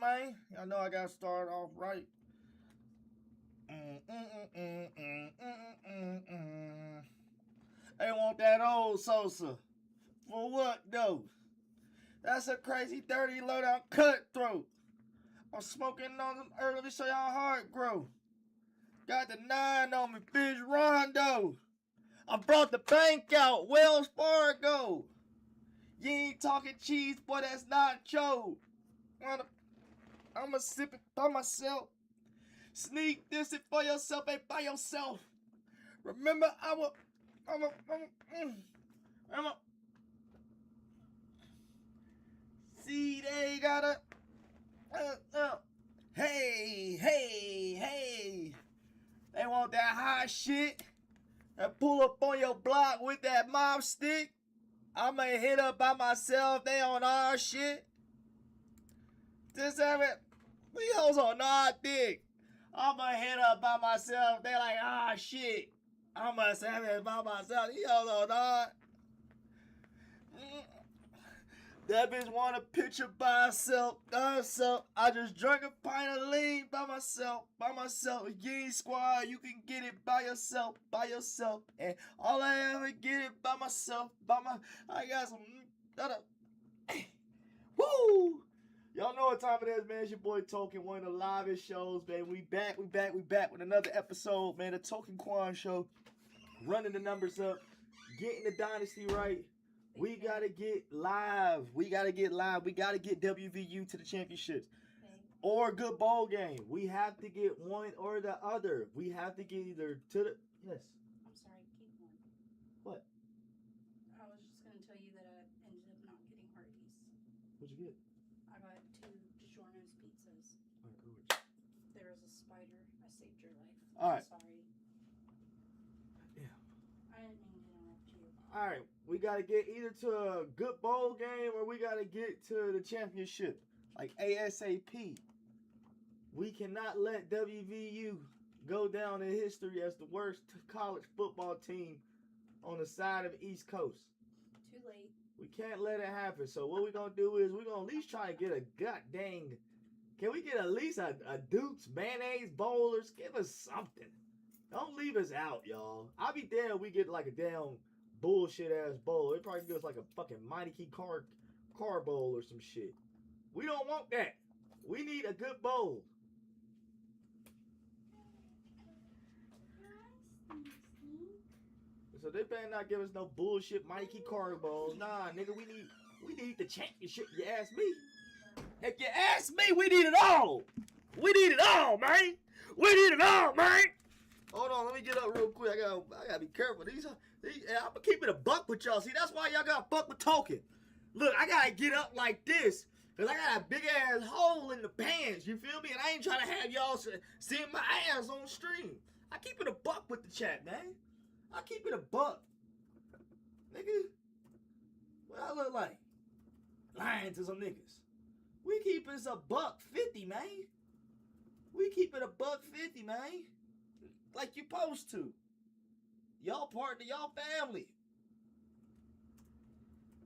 man. I know I got to start off right. They want that old Sosa. For what, though? That's a crazy, dirty, low-down cutthroat. I'm smoking on them early to show y'all how it grow. Got the 9 on me, bitch, Rondo. I brought the bank out, Wells Fargo. You ain't talking cheese, boy, that's not Joe. I'ma sip it by myself. Sneak this it for yourself, ain't by yourself. Remember, I'm a. See, they gotta. Hey. They want that hot shit. And pull up on your block with that mob stick. I'ma hit up by myself. They on our shit. Just have it. We hoes on our dick. I'ma hit up by myself. They like, shit. I'ma have it by myself. He hoes on our. That bitch want a picture by herself. I just drank a pint of lean by myself. Ying squad, you can get it by yourself. And all I ever get it by myself. I got some. Woo! Y'all know what time it is, man. It's your boy Token, one of the livest shows, man. We back with another episode, man. The Token Quan Show. Running the numbers up. Getting the Dynasty right. We gotta get live. We gotta get WVU to the championships. Or a good ball game. We have to get one or the other. We have to get either to the... Yes. I'm sorry, keep going. What? I was just going to tell you that I ended up not getting Hardee's. What'd you get? I got 2 DiGiorno's pizzas. All right, good. There was a spider. I saved your life. All right. I'm sorry. Yeah. I didn't mean to interrupt you. All right, we got to get either to a good bowl game or we got to get to the championship, like ASAP. We cannot let WVU go down in history as the worst college football team on the side of the East Coast. Too late. We can't let it happen. So what we're going to do is we're going to at least try to get a goddamn, can we get at least a Duke's mayonnaise bowlers? Give us something. Don't leave us out, y'all. I'll be damn we get like a damn bullshit ass bowl. It probably give us like a fucking Mighty Key car bowl or some shit. We don't want that. We need a good bowl. So they better not give us no bullshit Mighty Key car bowls. Nah, nigga, we need the championship. You ask me. If you ask me, we need it all. We need it all, man. Hold on, let me get up real quick. I gotta be careful. I'm gonna keep it a buck with y'all. See, that's why y'all gotta fuck with talking. Look, I gotta get up like this. Cause I got a big ass hole in the pants. You feel me? And I ain't trying to have y'all seeing my ass on stream. I keep it a buck with the chat, man. I keep it a buck. Nigga. What I look like? Lying to some niggas. We keep it a $1.50, man. We keep it a $1.50, man. Like you supposed to. Y'all part of y'all family.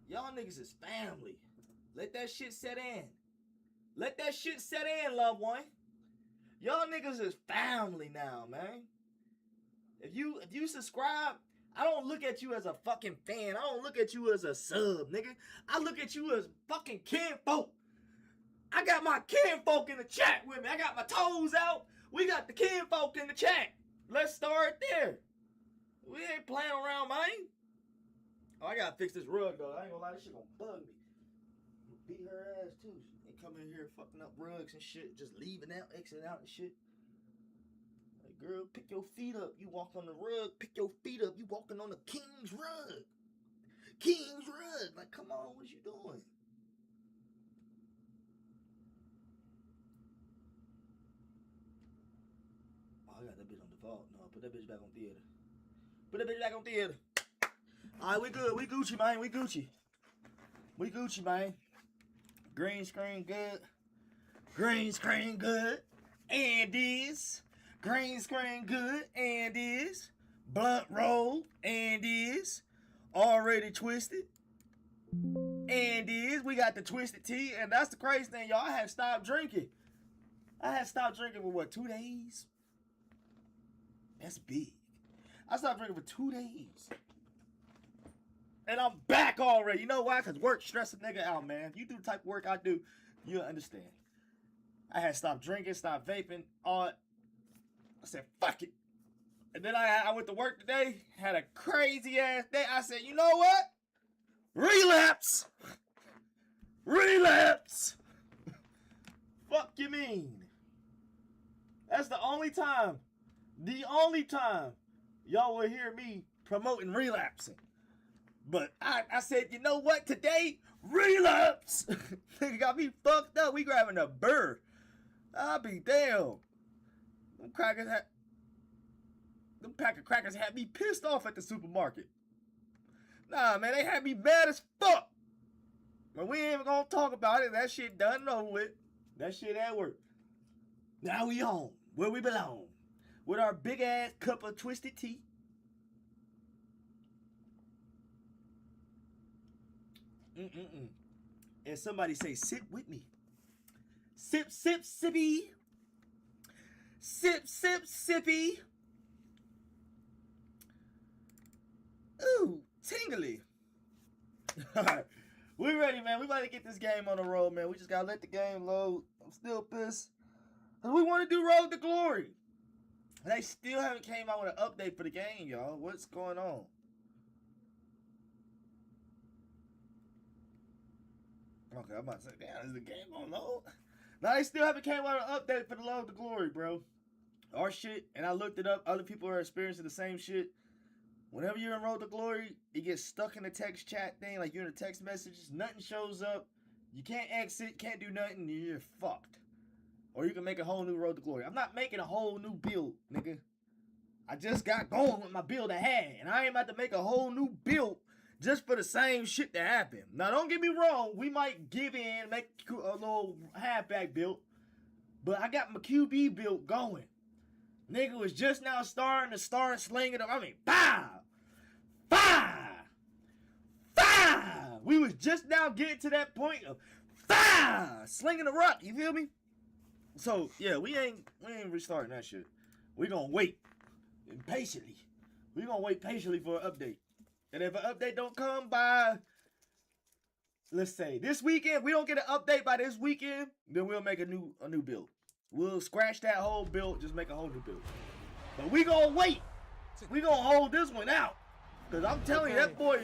Y'all niggas is family. Let that shit set in. Let that shit set in, loved one. Y'all niggas is family now, man. If you subscribe, I don't look at you as a fucking fan. I don't look at you as a sub, nigga. I look at you as fucking kinfolk. I got my kinfolk in the chat with me. I got my toes out. We got the kinfolk in the chat. Let's start there. We ain't playing around, man. Oh, I gotta fix this rug, though. I ain't gonna lie, this shit gonna bug me. Beat her ass, too. They come in here fucking up rugs and shit. Just leaving out, exiting out and shit. Like, girl, pick your feet up. You walk on the rug. Pick your feet up. You walking on the king's rug. King's rug. Like, come on, what you doing? I got that bitch on default. No, put that bitch back on theater. Put that bitch back on theater. Alright, we good. We Gucci, man. We Gucci, man. Green screen good. Green screen good. And is. Green screen good. And is. Blunt roll. And is. Already twisted. And we got the Twisted Tea, and that's the crazy thing, y'all. I had stopped drinking. For what, 2 days? That's big. I stopped drinking for 2 days. And I'm back already. You know why? Because work stress a nigga out, man. If you do the type of work I do, you'll understand. I had stopped drinking, stopped vaping. I said, fuck it. And then I went to work today, had a crazy ass day. I said, you know what? Relapse. Fuck you mean? That's the only time y'all will hear me promoting relapsing. But I said, you know what? Today, relapse. Nigga got me fucked up. We grabbing a bird. I'll be damn. Them pack of crackers had me pissed off at the supermarket. Nah, man, they had me mad as fuck. But we ain't even gonna talk about it. That shit done and over with. That shit at work. Now we home, where we belong. With our big ass cup of Twisted Tea. And somebody say, sit with me. Sip, sip, sippy. Sip, sip, sippy. Ooh, tingly. Alright, we ready, man. We about to get this game on the road, man. We just gotta let the game load. I'm still pissed. We want to do Road to Glory. They still haven't came out with an update for the game, y'all. What's going on? Okay, I'm about to say, damn, is the game on load? No, they still haven't came out with an update for the Road to Glory, bro. Our shit, and I looked it up. Other people are experiencing the same shit. Whenever you're in Road to Glory, you get stuck in the text chat thing, like you're in the text messages. Nothing shows up. You can't exit, can't do nothing. You're fucked. Or you can make a whole new Road to Glory. I'm not making a whole new build, nigga. I just got going with my build I had. And I ain't about to make a whole new build just for the same shit to happen. Now, don't get me wrong. We might give in, make a little halfback build. But I got my QB build going. Nigga was just now starting to start slinging them. I mean, pow! Pow! Pow! We was just now getting to that point of pow! Slinging the rock. You feel me? So, yeah, we ain't restarting that shit. We gonna wait patiently. We gonna wait patiently for an update. And if an update don't come by, let's say, this weekend, we don't get an update by this weekend, then we'll make a new build. We'll scratch that whole build, just make a whole new build. But we gonna wait. We gonna hold this one out. Because I'm telling you, that boy,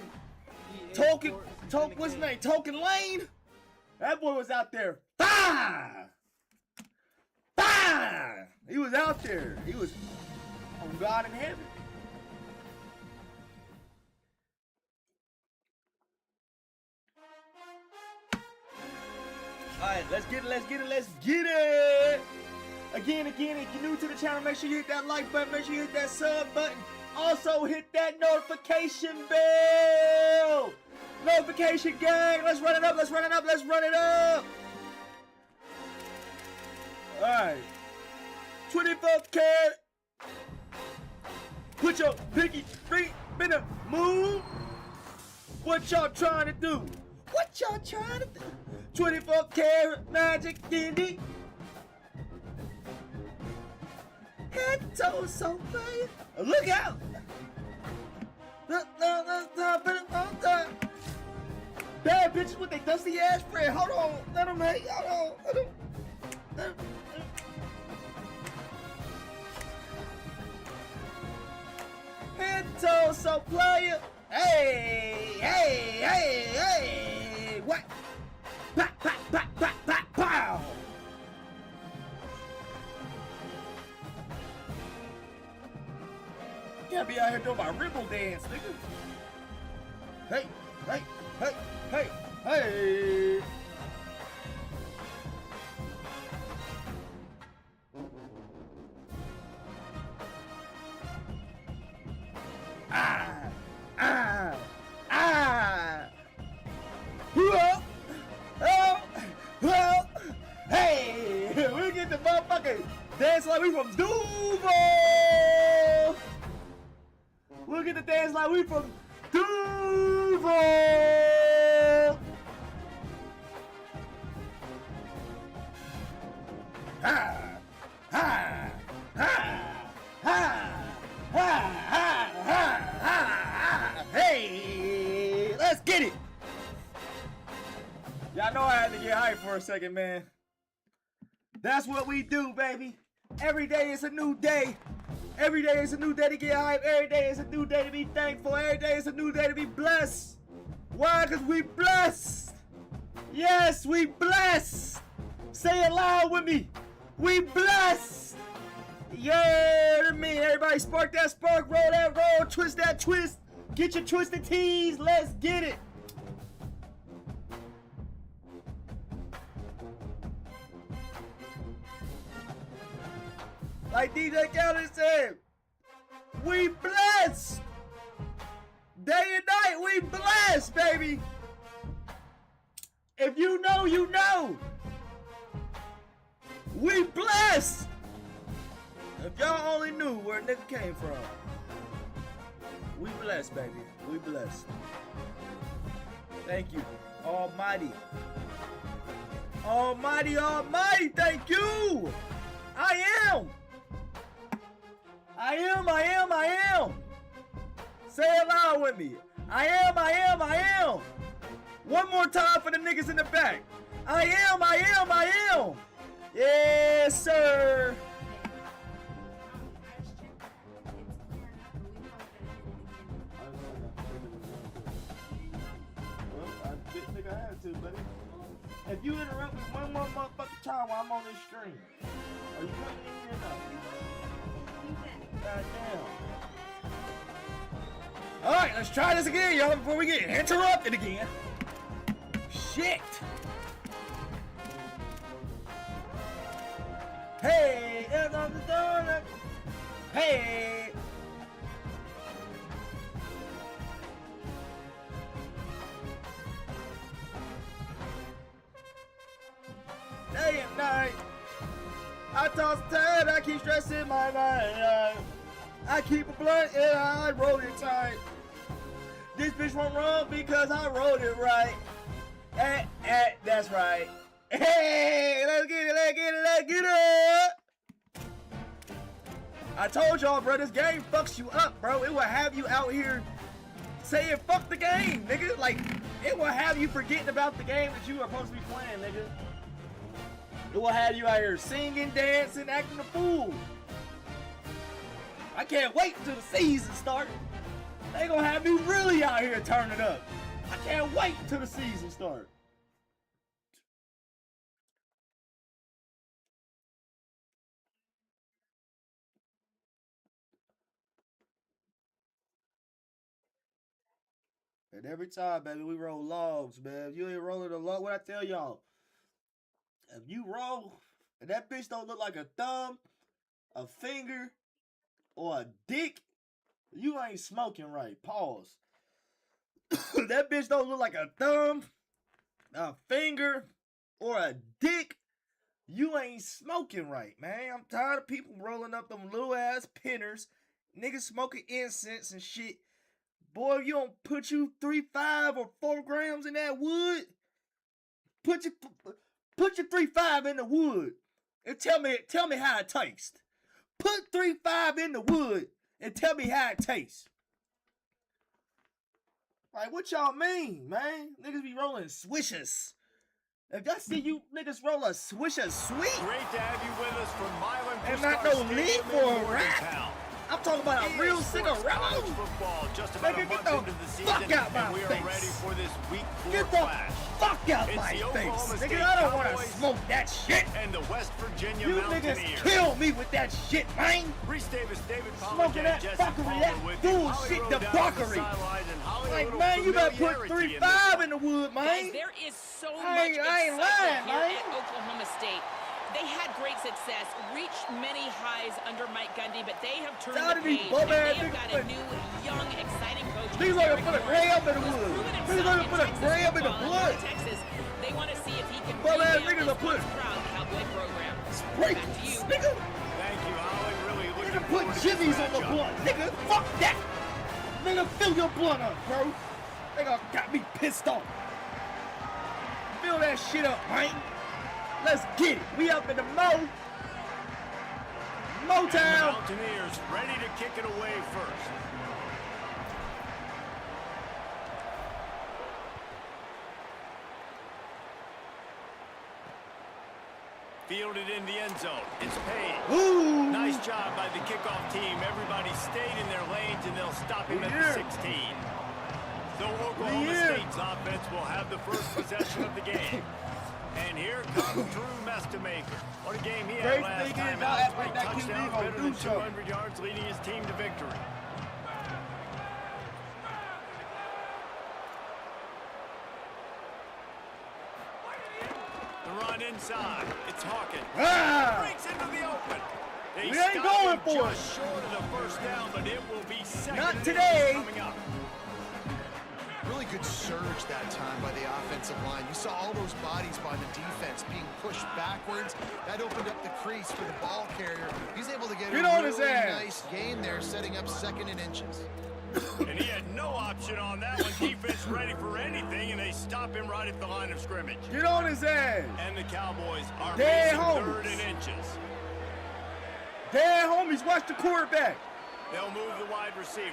what's his name? Token Lane? That boy was out there. Bah! Bah! He was out there. He was on God in heaven. Alright, let's get it. Again, if you're new to the channel, make sure you hit that like button, make sure you hit that sub button. Also hit that notification bell. Notification gang, let's run it up. Alright. 24 karat. Put your pinky feet in the moon. What y'all trying to do? 24 karat magic candy. Head to so fire. Look out! Bad bitches with their dusty ass friend. Hold on. Let them hate. Hold on. Head to so player. Hey. What? Pow. Can't be out here doing my ribble dance, nigga. Hey. Well, hey, we get the motherfucking dance like we from Duval. We'll get the dance like we from Duval. ha, ha, ha, ha, ha, ha, ha. Hey, let's get it. Y'all know I had to get hyped for a second, man. That's what we do, baby. Every day is a new day. Every day is a new day to get hyped. Every day is a new day to be thankful. Every day is a new day to be blessed. Why? Because we blessed. Yes, we blessed. Say it loud with me. We blessed. Yeah, me. Everybody spark that spark. Roll that roll. Twist that twist. Get your twisted tees. Let's get it. Like DJ Khaled said, we blessed. Day and night, we blessed, baby. If you know, you know. We blessed. If y'all only knew where a nigga came from. We blessed, baby. We blessed. Thank you, Almighty. Almighty, Almighty, thank you. I am. I am. Say it loud with me. I am. One more time for the niggas in the back. I am. Yes, sir. Well, I didn't think I had to, buddy. If you interrupt me one more motherfucking time while I'm on this stream, are you coming in here now? God damn. Alright, let's try this again, y'all, before we get interrupted again. Shit. Hey, it's on the donut. Hey. Day and night. I toss the tide, I keep stressing my mind. I keep a blunt and I roll it tight. This bitch won't run because I rolled it right. That's right. Hey, let's get it. I told y'all, bro, this game fucks you up, bro. It will have you out here saying fuck the game, nigga. Like, it will have you forgetting about the game that you are supposed to be playing, nigga. It will have you out here singing, dancing, acting a fool. I can't wait until the season starts. They gonna have me really out here turning up. I can't wait until the season starts. And every time, baby, we roll logs, man. If you ain't rolling a log, what I tell y'all? If you roll, and that bitch don't look like a thumb, a finger, or a dick, you ain't smoking right. Pause. That bitch don't look like a thumb, a finger, or a dick, you ain't smoking right, man. I'm tired of people rolling up them little ass pinners, niggas smoking incense and shit. Boy, if you don't put you 3, 5, or 4 grams in that wood, put your 3, 5 in the wood and tell me how it tastes. Put 3, 5 in the wood and tell me how it tastes. Like, what y'all mean, man? Niggas be rolling swishers. If I see you niggas roll a swisher sweet, great to have you with us from Milan and not no leaf for a rap. I'm talking about a real cigarette. Nigga, get the fuck out my face. Get the fuck out my face. Nigga, I don't want to smoke that shit. And the West Virginia you niggas kill me with that shit, man. Smoking that fuckery, that bullshit debauchery. Like, man, you better put 3, 5 in the wood, man. Guys, there is so much I ain't lying, here man. at Oklahoma State. They had great success, reached many highs under Mike Gundy, but they have turned the page. And they have got a new, young, exciting coach. He's looking for the grab in the wood. He's looking for the grab in the blood. Texas, they want to see if he can niggas revamp put this proud Cowboy program. Sprinkles, Back to you. nigga. Thank you, Holly. Really looking Nigga, forward put to jimmies this on the matchup. blunt, nigga. Fuck that. Nigga, fill your blunt up, bro. Nigga got me pissed off. Fill that shit up, man. Let's get it. We up in the mo. And the Motown. Mountaineers ready to kick it away first. Fielded in the end zone. It's paid. Ooh. Nice job by the kickoff team. Everybody stayed in their lanes, and they'll stop him at the 16. So Oklahoma State's offense will have the first possession of the game. And here comes Drew Mestamaker. What a game he had last time out. 3 touchdowns, better than 200 yards, leading his team to victory. The run inside. It's Hawkins. Breaks into the open. They We ain't going for it. Just short of the first down, but it will be second. Not and today. coming up. Really good surge that time by the offensive line. You saw all those bodies by the defense being pushed backwards. That opened up the crease for the ball carrier. He's able to get a on his really ass. nice gain there, setting up 2nd and inches. And he had no option on that one. Defense ready for anything, and they stop him right at the line of scrimmage. Get on his ass. And the Cowboys are Dead facing homies. 3rd and inches. Damn, homies, watch the quarterback. They'll move the wide receiver.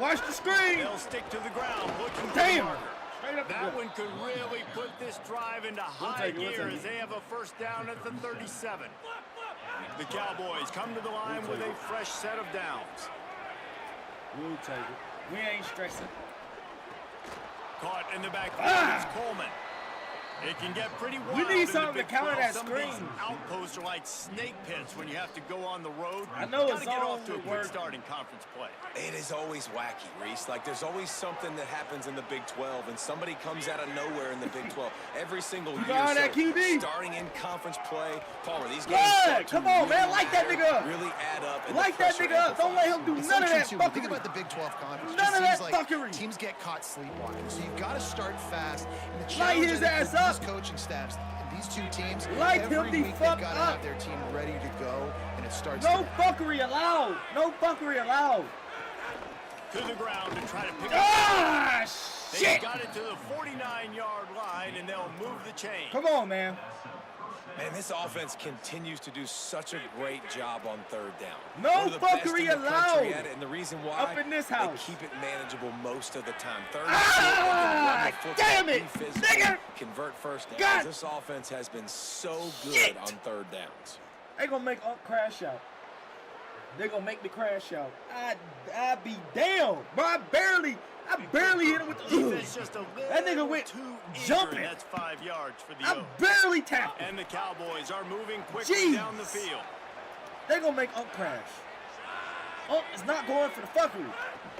Watch the screen. They'll stick to the ground, looking for the Damn. marker. Straight up the That gut. one could really put this drive into high take it, we'll gear take as it. they have a first down at the 37. The Cowboys come to the line with a fresh set of downs. We'll take it. We ain't stressing. Caught in the backfield, it's Coleman. It can get pretty wild. We need in the something to Big counter 12. that Some of these screen. outposts are like snake pits when you have to go on the road. I know Gotta it's get all off to a would quick work. start in conference play. It is always wacky, Reese. Like, there's always something that happens in the Big 12, and somebody comes out of nowhere in the Big 12 every single year. got that QB. Starting in conference play, Palmer, these games Good. start to Come on, man. really Light that matter, nigga up. really add up. And Light the that pressure nigga up. Don't let him do It's none of so that true, too. Think fuckery. about the Big 12 conference. None It of seems that like fuckery. teams get caught sleepwalking. So you've got to start fast. And the Light challenge his I think ass for up. these coaching staffs and these two teams, Light every him the week fuck they've got to up. have their team ready to go, and it starts No today. fuckery allowed. No fuckery allowed. To the ground to try to pick up. Ah, They shit. got it to the 49-yard line, and they'll move the chain. Come on, man. Man, this offense continues to do such a great job on 3rd down. No One of the best fuckery in the country allowed. at it, and the reason why Up in this house. they keep it manageable most of the time. 3rd Ah, and 4, damn it, be physical, nigga. convert first downs. God. This offense has been so good Shit. on 3rd downs. They gonna make Unc crash out. They gonna make me crash out. I be damn, bro. I barely hit him with the. Defense just a little That nigga went too eager, jumping. and that's 5 yards for the I Oaks. barely tapped him. And the Cowboys are moving quickly Jeez. down the field. They gonna make Unc crash. Unc is not going for the fuckery.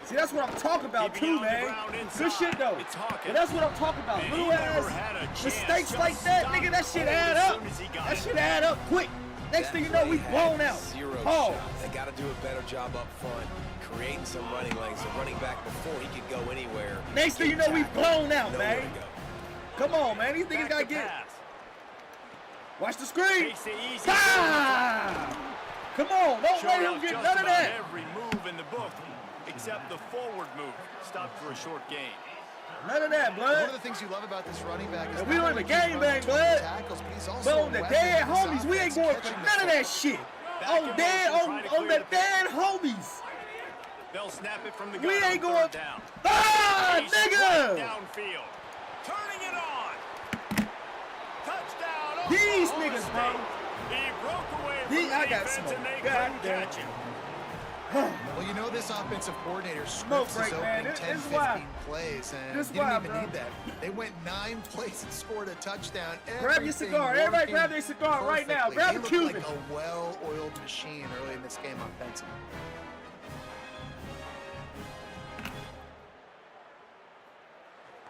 See, that's what I'm talking about Keeping too, it on the man. ground inside. Good shit though. It's Hawkins. But that's what I'm talking about. And Little he never ass had a chance. mistakes Just like that, stopped nigga. That shit cold add as up. soon as he got That it. shit add up quick. Next thing you know, we blown out. Zero Oh. shots. They got to do a better job up front, creating some running lanes. The running back before he could go anywhere. Next thing you know, we blown out, Nowhere man. to go. Come on, man. These niggas Back gotta to get. pass. Watch the screen. Takes the easy Ah! Come on, don't Showed let him off get just none of about that. every move in the book, except the forward move. Stopped for a short gain. None of that, One blood. of the things you love about this running back is And we not don't only even can he gang run bang, between blood. tackles, but he's also But a on the weapon dead in this homies, we ain't offense, going for catching the none of that football. shit. Back On in dead, motion, on trying to the clear the dead homies. They'll snap it from the gun. We on ain't 3rd going. down. Ah, He's right nigga. downfield. Turning it on. Touchdown. These Oklahoma niggas, State. bro. He broke away from He- the I got defense smoked. and they God couldn't damn. catch him. Well, you know this offensive coordinator Smoke scripts his break, man. opening This 10, is 15 why. plays, and This didn't why, even bro. need that. They went 9 plays and scored a touchdown. Grab your Everything cigar. Everybody working grab their cigar right now. perfectly. Grab They a looked Cuban. like a well-oiled machine early in this game offensively.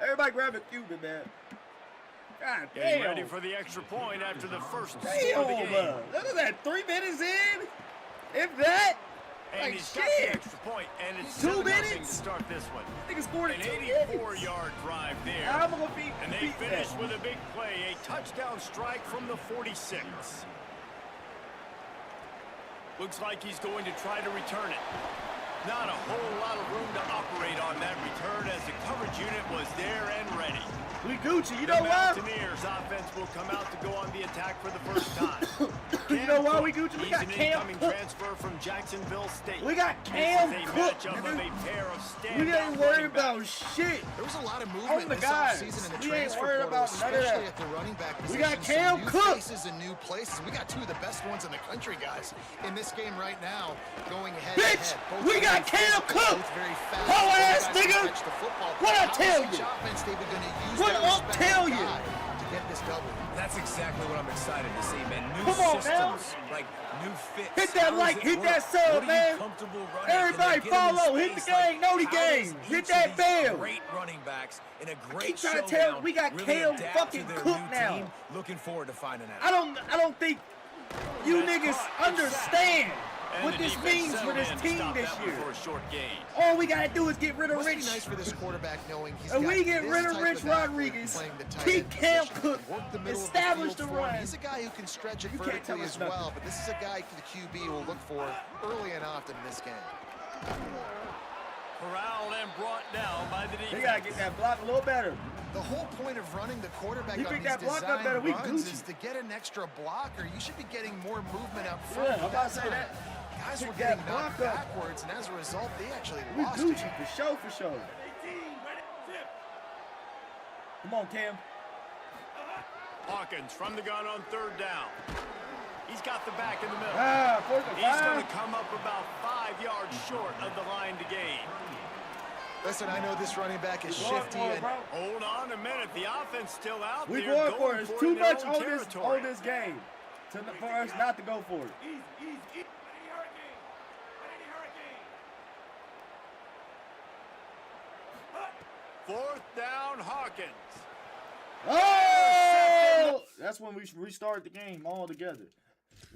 Everybody grab a Cuban, man. God Getting damn. ready for the extra point after the first score Damn, of the game. look at that. 3 minutes in. If that. And Like he's got shit. the extra point, and it's 2 7-0 to minutes? start this one. Nigga scored An in 2 84-yard drive there. I'm gonna beat. And they beat finish that. with a big play, a touchdown strike from the 46. Looks like he's going to try to return it. Not a whole lot of room to operate on that return as the coverage unit was there and ready. We Gucci, you The know why? Mountaineers offense will come out to go on the attack for the first time. You know why we Gucci? We He's got an Cam incoming Cook. transfer from Jacksonville State. We got Cam This is a Cook, matchup of nigga. a pair of We standout ain't worried running backs. about shit. There was a lot of On movement the this guys. offseason in the We ain't transfer worried portal, about none of especially that. at the running back We position. got Cam Some new Cook. faces and new places. We got two of the best ones in the country, guys, in this game right now, going head Bitch, to head. Both we got very Cam physical, Cook. both very fast. Hoe Both ass guys can nigga. catch the football. What I How tell is each you? offense they've been going to use What their I respective tell you? guy to get this double. That's exactly what I'm excited to see, man. New Come on, now. systems, like new fits. Hit that How like, does it hit work? that sub, What are you man. comfortable running? Everybody Can they get him in follow. Hit the space? Like, game. Know the how does game. each Hit of that these bell. Great running backs in a great keep trying to showdown tell- we got really Cam adapt fucking to their Cook new now. team. Looking forward to finding out. I don't think you That's niggas caught. It's understand And what the this defense means for settled this in to team stop this that one year. for a short gain. All we gotta do is get rid of Must be Rich. nice for this quarterback knowing he's And got we get this rid of type Rich athlete Rodriguez, playing the tight keep end Cam position, Cook, work the middle of establish the field the for him. run. He's a guy who can stretch it You can't tell vertically us as well, nothing. but this is a guy the QB will look for early and often in this game. Corralled and brought down by the defense. They gotta get that block a little better. The whole point of running the quarterback You on pick these that block up design better, we runs Gucci. is to get an extra blocker. You should be getting more movement up front. Yeah, I'm about to say time, that. Guys Pick were that getting knocked block up. backwards, and as a result, they actually We lost Gucci it. for sure, for sure. Come on, Cam. Hawkins from the gun on third down. He's got the back in the middle. Ah, 4th and He's going 5. to come up about 5 yards short of the line to gain. Listen, I know this running back is Going shifty, for it, and bro. Hold on a minute. The offense still out We there. going for it. It's it too in their much own on territory. this game for us not to go for it. Fourth down, Hawkins. Oh! That's when we restart the game all together.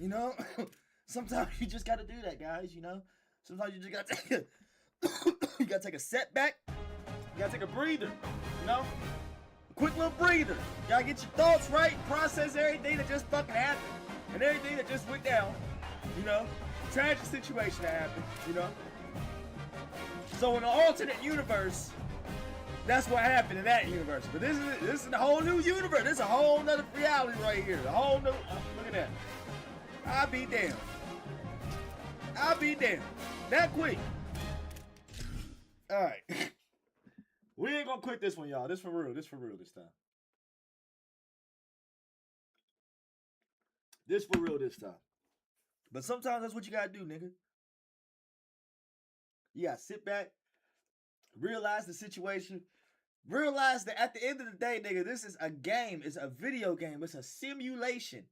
You know, sometimes you just got to do that, guys. You know, sometimes you just got to take you got to take a setback. You got to take a breather. You know, a quick little breather. You got to get your thoughts right, process everything that just fucking happened and everything that just went down. You know, tragic situation that happened. You know, so in an alternate universe, that's what happened in that universe. But this is a whole new universe. This is a whole nother reality right here. A whole new. Look at that. I'll be damned. I'll be damned. That quick. All right. We ain't gonna quit this one, y'all. This for real. This for real this time. This for real this time. But sometimes that's what you gotta do, nigga. You gotta sit back, realize the situation. Realize that at the end of the day, nigga, this is a game. It's a video game. It's a simulation.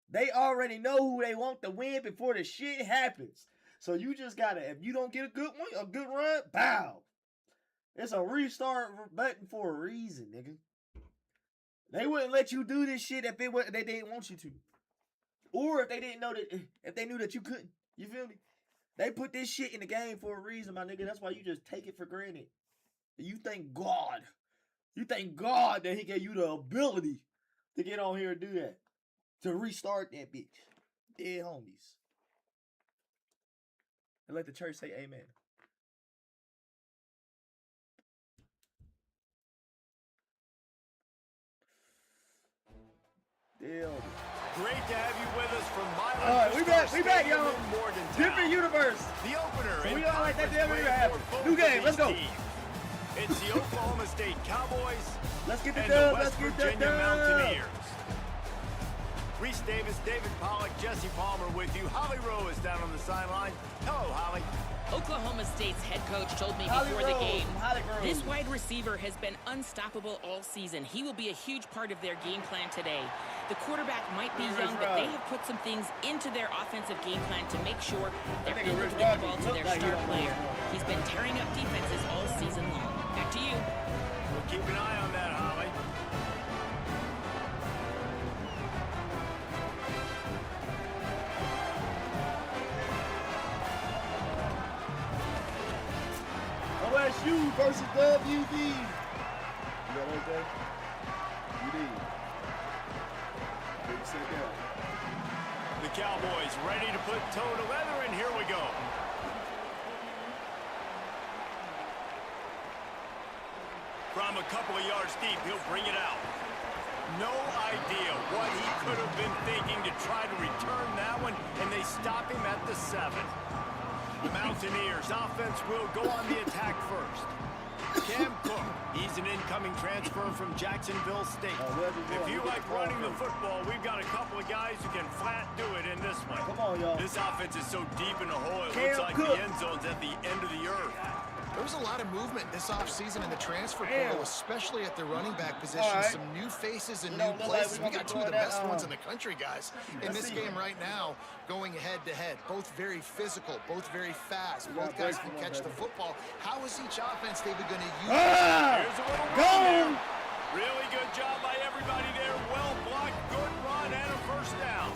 They already know who they want to win before the shit happens. So you just gotta, if you don't get a good one, a good run, bow. It's a restart button for a reason, nigga. They wouldn't let you do this shit if they didn't want you to. Or if they didn't know that, if they knew that you couldn't. You feel me? They put this shit in the game for a reason, my nigga. That's why you just take it for granted. You thank God. You thank God that he gave you the ability to get on here and do that. To restart that bitch. Dead homies. And let the church say amen. Dead homies. Great to have you with us from Milan. All right, we back, y'all. Morgantown. Different universe. The opener. We in all like that conference damn play never happened. for both New of game, these let's go. teams. It's the Oklahoma State Cowboys Let's get the and dub. the Let's West get the Virginia dub. Mountaineers. Reese Davis, David Pollock, Jesse Palmer with you. Holly Rowe is down on the sideline. Hello, Holly. Oklahoma State's head coach told me Holly before the Rose game, from Holly Grove. this wide receiver has been unstoppable all season. He will be a huge part of their game plan today. The quarterback might be Rich young, but they Rod. have put some things into their offensive game plan to make sure they're nigga able Rich to get Rod the ball to look their like he star don't know player. what's going on. He's been tearing up defenses all season long. Back to you. We'll keep an eye on that, Holly. OSU versus WV. You got anything? You did. Big sit down. The Cowboys ready to put toe to leather, and here we go. From a couple of yards deep, he'll bring it out. No idea what he could have been thinking to try to return that one, and they stop him at the 7. The Mountaineers offense will go on the attack first. Cam Cook, he's an incoming transfer from Jacksonville State. If you like running the football, we've got a couple of guys who can flat do it in this one. Come on, y'all. This offense is so deep in the hole, it looks like Cook. the end zone's at the end of the earth. There was a lot of movement this offseason in the transfer portal, especially at the running back position. Some new faces and new places. We got two of the best ones in the country, guys, in this game right now, going head-to-head. Both very physical, both very fast. Both guys can catch the football. How is each offense, David, going to use it? Here's a little run there. Really good job by everybody there. Well blocked, good run, and a first down.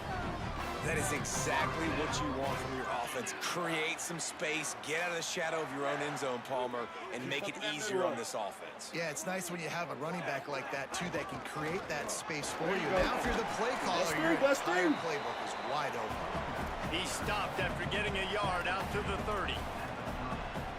That is exactly what you want from your offense. Create some space, get out of the shadow of your own end zone, Palmer, and make it easier on this offense. Yeah, it's nice when you have a running back like that, too, that can create that space for you. Now, if you're the play caller, your entire playbook is wide open. He stopped after getting a yard out to the 30.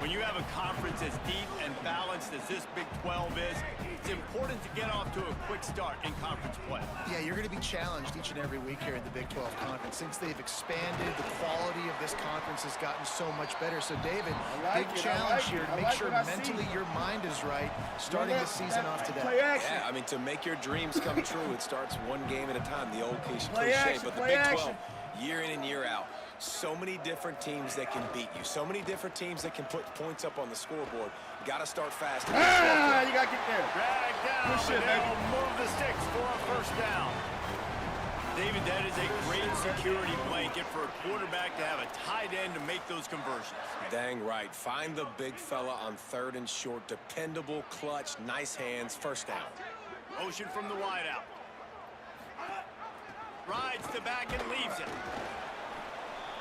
When you have a conference as deep and balanced as this Big 12 is, it's important to get off to a quick start in conference play. Yeah, you're going to be challenged each and every week here in the Big 12 Conference. Since they've expanded, the quality of this conference has gotten so much better. So, David, big challenge here to make sure mentally your mind is right starting the season off today. Yeah, I mean, to make your dreams come true, it starts one game at a time, the old cliche, but the Big 12, year in and year out. So many different teams that can beat you. So many different teams that can put points up on the scoreboard. Got to start fast. You got to get there. Drag down, but they will move the sticks for a first down. David, that is a great security blanket for a quarterback to have a tight end to make those conversions. Dang right. Find the big fella on 3rd and short. Dependable, clutch, nice hands. First down. Motion from the wideout. Rides to back and leaves it.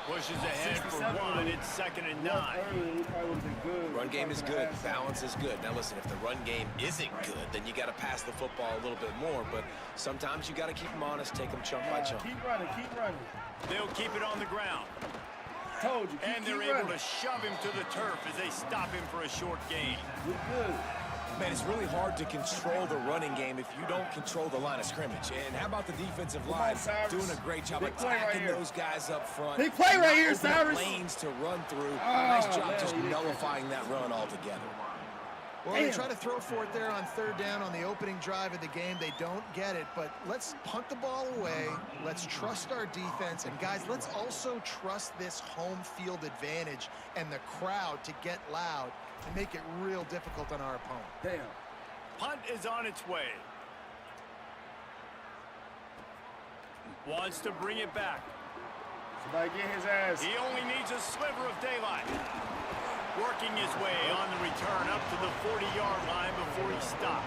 Pushes ahead for one. It's 2nd and 9. Run game is good. Balance is good. Now listen, if the run game isn't good, then you got to pass the football a little bit more. But sometimes you got to keep them honest, take them chunk by chunk. Keep running, keep running. They'll keep it on the ground. Told you. And they're able to shove him to the turf as they stop him for a short gain. Good. Man, it's really hard to control the running game if you don't control the line of scrimmage. And how about the defensive line doing a great job attacking those guys up front? Big play right here, Cyrus. Lanes to run through. Nice job just nullifying that run altogether. Well, they try to throw for it there on 3rd down on the opening drive of the game. They don't get it, but let's punt the ball away. Let's trust our defense. And, guys, let's also trust this home field advantage and the crowd to get loud and make it real difficult on our opponent. Damn. Punt is on its way. Wants to bring it back. Somebody get his ass. He only needs a sliver of daylight. Working his way on the return up to the 40-yard line before he stops.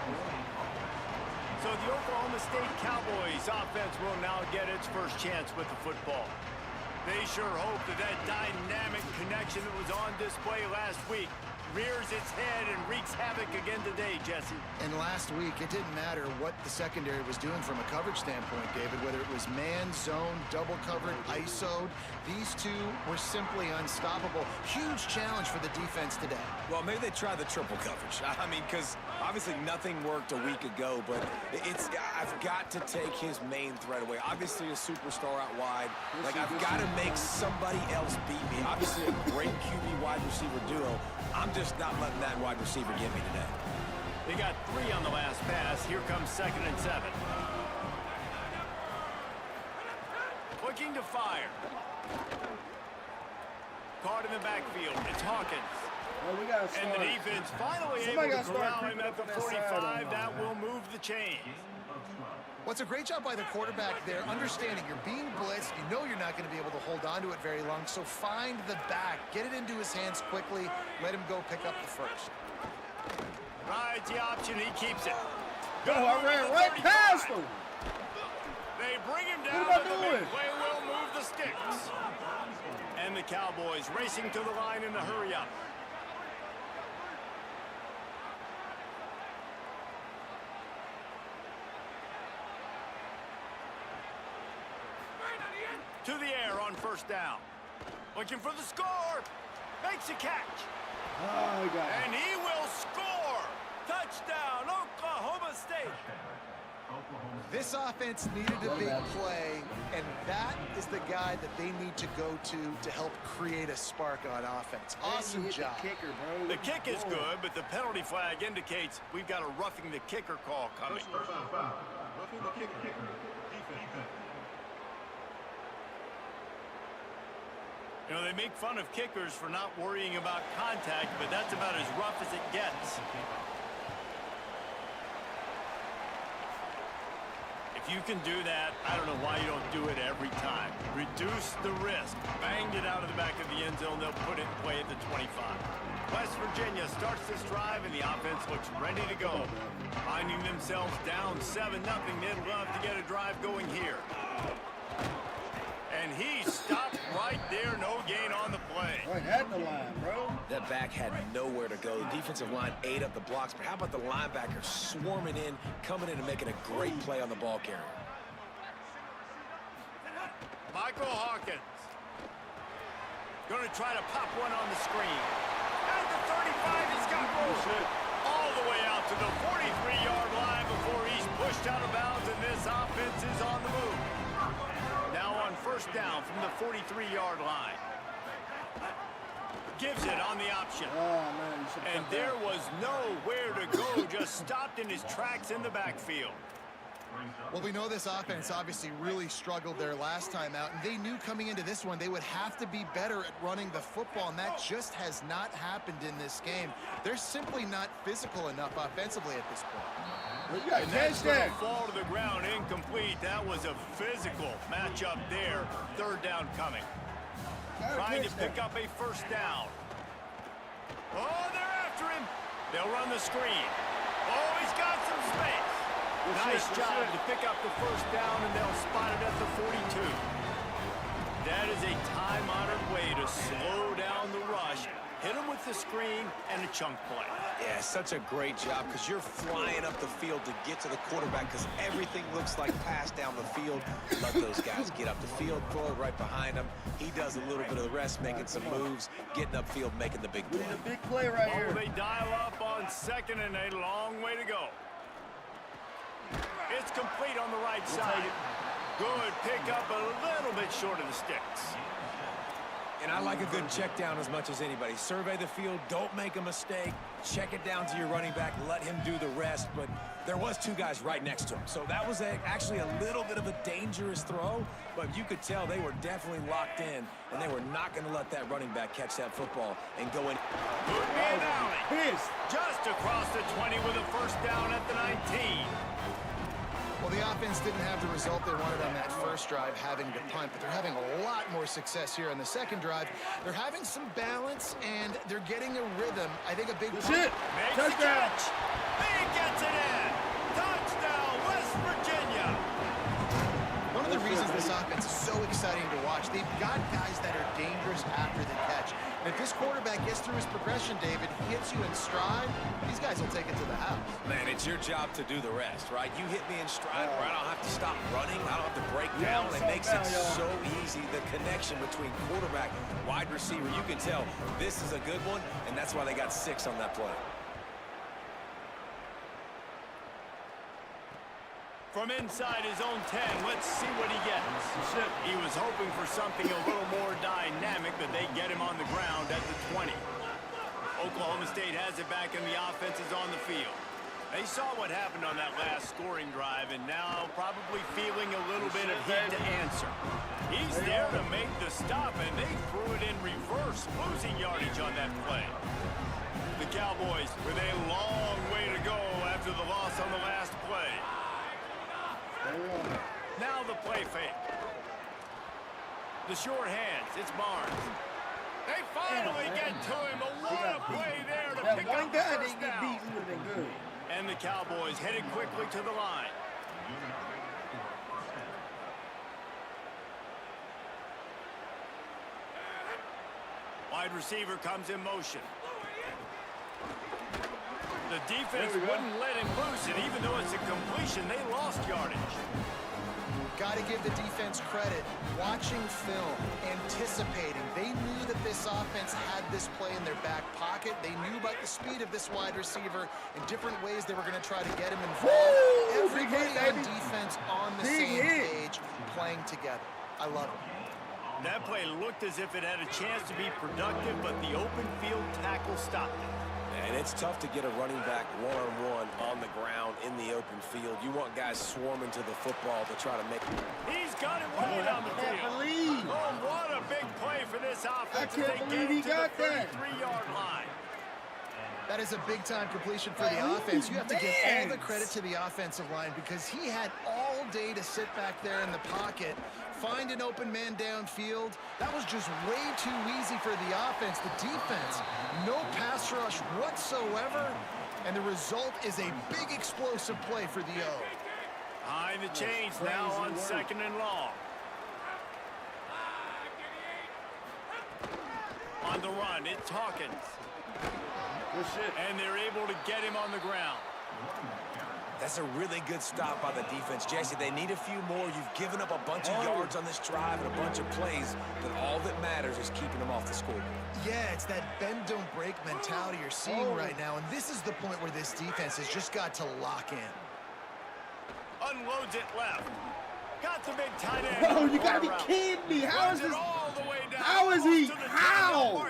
So the Oklahoma State Cowboys offense will now get its first chance with the football. They sure hope that that dynamic connection that was on display last week rears its head and wreaks havoc again today, Jesse. And last week, it didn't matter what the secondary was doing from a coverage standpoint, David, whether it was man, zone, double covered, ISO'd. These two were simply unstoppable. Huge challenge for the defense today. Well, maybe they try the triple coverage. I mean, because obviously nothing worked a week ago, but I've got to take his main threat away. Obviously a superstar out wide. Like, I've got to make somebody else beat me. Obviously a great QB wide receiver duo. I'm just not letting that wide receiver get me today. They got 3 on the last pass. Here comes 2nd and 7. Looking to fire. Caught in the backfield. It's Hawkins. Well, we gotta and the defense finally able to corral him at the 45. That will move the chains. What's a great job by the quarterback there, understanding you're being blitzed, you know you're not going to be able to hold on to it very long, so find the back, get it into his hands quickly, let him go pick up the first. Rides the option, he keeps it. Go, I ran right past him. They bring him down, what am I but the doing? big play will move the sticks. And the Cowboys racing to the line in a hurry up. To the air on first down. Looking for the score. Makes a catch. Oh, God. And he will score. Touchdown, Oklahoma State. This offense needed a big play, and that is the guy that they need to go to help create a spark on offense. Awesome job. The kick is good, but the penalty flag indicates we've got a roughing the kicker call coming. Roughing the kicker. Defense. You know, they make fun of kickers for not worrying about contact, but that's about as rough as it gets. If you can do that, I don't know why you don't do it every time. Reduce the risk. Banged it out of the back of the end zone. They'll put it in play at the 25. West Virginia starts this drive, and the offense looks ready to go. Finding themselves down 7-0. They'd love to get a drive going here. And he stopped right there. No gain on the play. Right at the line, bro. That back had nowhere to go. The defensive line ate up the blocks, but how about the linebacker swarming in, coming in and making a great play on the ball carrier? Michael Hawkins. Going to try to pop one on the screen. At the 35, he's got room. All the way out to the 43-yard line before he's pushed out of bounds, and this offense is on the move. Now on first down from the 43-yard line. Gives it on the option. And there was nowhere to go, just stopped in his tracks in the backfield. Well, we know this offense obviously really struggled there last time out, and they knew coming into this one they would have to be better at running the football, and that just has not happened in this game. They're simply not physical enough offensively at this point. And that's going to fall to the ground incomplete. That was a physical matchup there. Third down coming. Trying to pick up a first down. Oh, they're after him. They'll run the screen. Oh, he's got some space. Nice job to pick up the first down, and they'll spot it at the 42. That is a time-honored way to slow down the rush, hit him with the screen, and a chunk play. Yeah, such a great job because you're flying up the field to get to the quarterback because everything looks like pass down the field. Let those guys get up the field, throw it right behind him. He does a little bit of the rest, making some moves, getting upfield, making the big play. The big play right here. Oh, they dial up on second and a long way to go. It's complete on the right side. Good pickup, a little bit short of the sticks. And I like a good check down as much as anybody. Survey the field, don't make a mistake, check it down to your running back, let him do the rest. But there was two guys right next to him, so that was actually a little bit of a dangerous throw, but you could tell they were definitely locked in, and they were not going to let that running back catch that football and go in. Good man alley. Just across the 20 with a first down at the 19. Well, the offense didn't have the result they wanted on that first drive, having to punt, but they're having a lot more success here on the second drive. They're having some balance, and they're getting a rhythm. I think a big punt. Makes the catch. He gets it in. Touchdown, West Virginia. One of the reasons this offense is so exciting to watch, they've got guys that are dangerous after the catch. And if this quarterback gets through his progression, David, he hits you in stride, these guys will take it to the house. Man, it's your job to do the rest, right? You hit me in stride where I don't have to stop running, I don't have to break down. It makes it so easy, the connection between quarterback, wide receiver. You can tell this is a good one, and that's why they got 6 on that play. From inside his own 10, let's see what he gets. He was hoping for something a little more dynamic, but they get him on the ground at the 20. Oklahoma State has it back, and the offense is on the field. They saw what happened on that last scoring drive, and now probably feeling a little bit of heat to answer. He's there to make the stop, and they threw it in reverse, losing yardage on that play. The Cowboys with a long way to go after the loss on the last play. Now the play fake. The short hands, it's Barnes. They finally get to him, but what a play there to pick up the first down. And the Cowboys headed quickly to the line. Wide receiver comes in motion. The defense wouldn't let him loose, and even though it's a completion, they lost yardage. Got to give the defense credit. Watching film, anticipating. They knew that this offense had this play in their back pocket. They knew about the speed of this wide receiver and different ways they were going to try to get him involved. Everybody on defense on the same page, playing together. I love it. That play looked as if it had a chance to be productive, but the open field tackle stopped it. And it's tough to get a running back one-on-one on the ground in the open field. You want guys swarming to the football to try to make it. He's got it wide on the field. Oh, what a big play for this offense. I can't believe he got that. 33-yard line. That is a big-time completion for the offense. You have to give all the credit to the offensive line because he had all day to sit back there in the pocket, find an open man downfield. That was just way too easy for the offense. The defense, no pass rush whatsoever, and the result is a big explosive play for the O. Behind the chains now on 2nd and long. On the run, it's Hawkins. Good shit. And they're able to get him on the ground. That's a really good stop by the defense. Jesse, they need a few more. You've given up a bunch of yards on this drive and a bunch of plays, but all that matters is keeping them off the scoreboard. Yeah, it's that bend, don't break mentality you're seeing right now, and this is the point where this defense has just got to lock in. Unloads it left. Got the big tight end. Bro, you gotta be kidding me. How is this? How is he? How?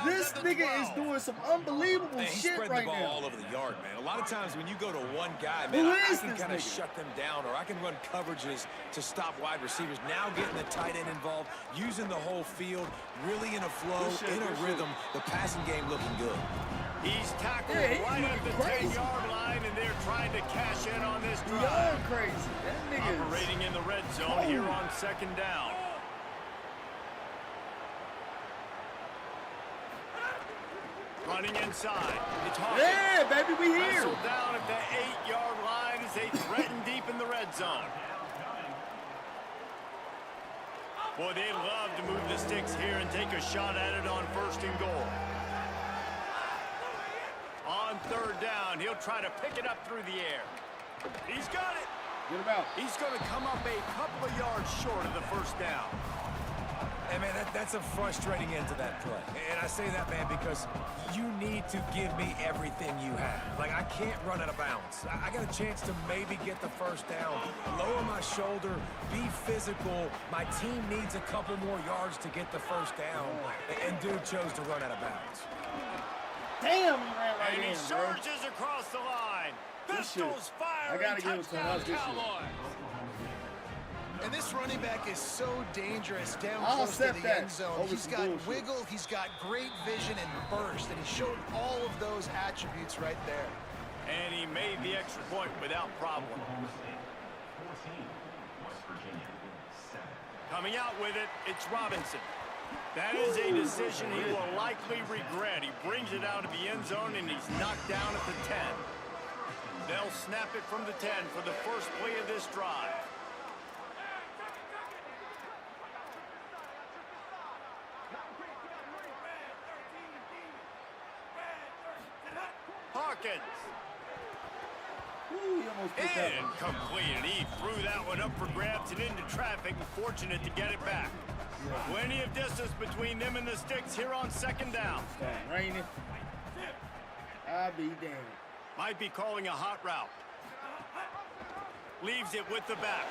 This nigga is doing some unbelievable Man, shit spread right the ball now. all over the yard, man. A lot of times when you go to one guy, Who man, I is can this kind of nigga? shut them down, or I can run coverages to stop wide receivers. Now getting the tight end involved, using the whole field, really in a flow, in a rhythm. The passing game looking good. He's tackled Yeah, he's right at the crazy. 10-yard line, and they're trying to cash in on this drive. Beyond crazy. That nigga Operating in the red zone here on 2nd down. Running inside. It's Hawkins. Yeah, baby, we here. Wrestled down at the 8-yard line as they threaten deep in the red zone. Boy, they love to move the sticks here and take a shot at it on 1st and goal. On 3rd down, he'll try to pick it up through the air. He's got it. Get him out. He's going to come up a couple of yards short of the 1st down. Hey, man, that's a frustrating end to that play. And I say that, man, because you need to give me everything you have. Like, I can't run out of bounds. I got a chance to maybe get the 1st down, lower my shoulder, be physical. My team needs a couple more yards to get the 1st down. And dude chose to run out of bounds. Damn, he ran right And he in, bro. surges across the line. Pistols I firing. gotta give him some Touchdown, else this shit. Cowboys. And this running back is so dangerous down I'll close to accept the that end zone. over He's some got bullshit. wiggle, he's got great vision and burst, and he showed all of those attributes right there. And he made the extra point without problem. Coming out with it, it's Robinson. That is a decision he will likely regret. He brings it out of the end zone, and he's knocked down at the 10. They'll snap it from the 10 for the first play of this drive. Hawkins. Ooh, he almost picked that And one. complete. And he threw that one up for grabs and into traffic, and fortunate to get it back. Plenty of distance between them and the sticks here on 2nd down. Start raining. I'll be damned. Might be calling a hot route. Leaves it with the back.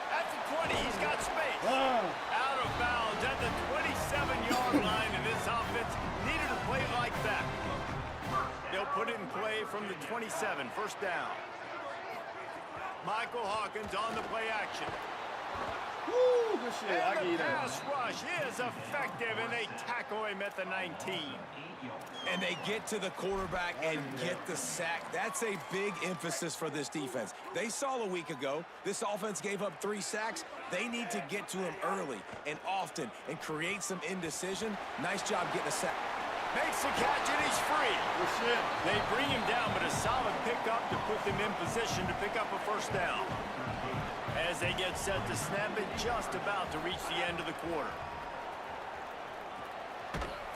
At the 20, he's got space. Out of bounds at the 27-yard line, and this offense needed a play like that. They'll put it in play from the 27, 1st down. Michael Hawkins on the play action. Woo, good shit. I'll give And you the that. pass rush is effective, and they tackle him at the 19. And they get to the quarterback and get the sack. That's a big emphasis for this defense. They saw a week ago, this offense gave up 3 sacks. They need to get to him early and often and create some indecision. Nice job getting a sack. Makes the catch, and he's free. Good shit. They bring him down, but a solid pickup to put them in position to pick up a 1st down. As they get set to snap it, just about to reach the end of the quarter.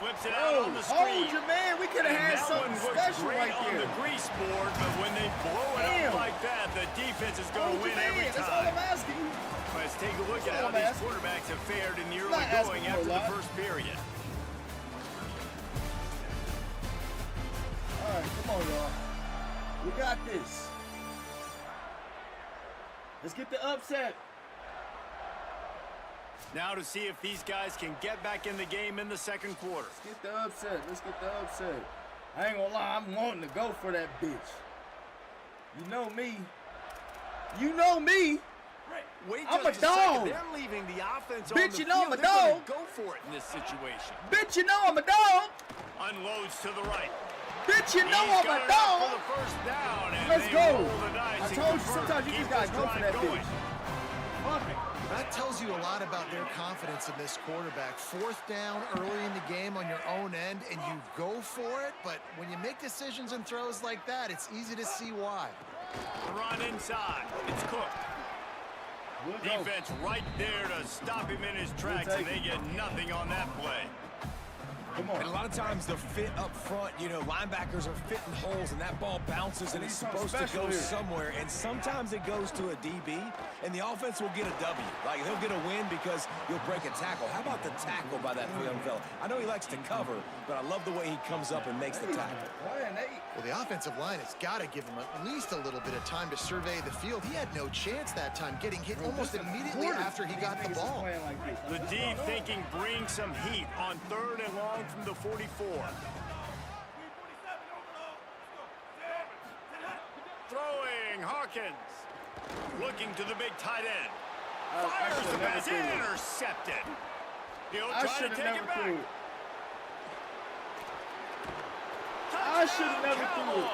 Flips it out on the screen. Hold your man. We could have had That something one looked special great right on there. the grease board, but when they blow it Damn. up like that, the defense defense is going to win every That's all I'm time. asking you. Let's take a look at how these quarterbacks have fared in the early not asking going for a after the lot. first period. All right, come on, y'all. We got this. Let's get the upset. Now to see if these guys can get back in the game in the second quarter. Let's get the upset. Let's get the upset. I ain't gonna lie, I'm wanting to go for that bitch. You know me. You know me. Wait I'm just a dog. second. They're leaving the offense on Bitch, the you know field. I'm a They're gonna dog. Go for it in this situation. Bitch, you know I'm a dog. Unloads to the right. Bitch, you know He's I'm got a it up dog. for the first down, and Let's they go. roll the dice I and told you, convert. sometimes you Keep just gotta this go for drive that going. bitch. Fuck it. That tells you a lot about their confidence in this quarterback. 4th down early in the game on your own end, and you go for it, but when you make decisions and throws like that, it's easy to see why. Run inside. It's Cook. We'll go. Defense right there to stop him in his tracks, and they get nothing on that play. Come on. And a lot of times the fit up front, you know, linebackers are fitting holes and that ball bounces and it's supposed to go somewhere. And sometimes it goes to a DB and the offense will get a W. Like they'll get a win because you'll break a tackle. How about the tackle by that young fella? I know he likes to cover, but I love the way he comes up and makes the tackle. Well, the offensive line has got to give him at least a little bit of time to survey the field. He had no chance that time, getting hit almost immediately after he got the ball. The D thinking bring some heat on 3rd and long from the 44. Throwing Hawkins. Looking to the big tight end. Fires the pass, intercepted. He'll try to take it back. I should have never threw it.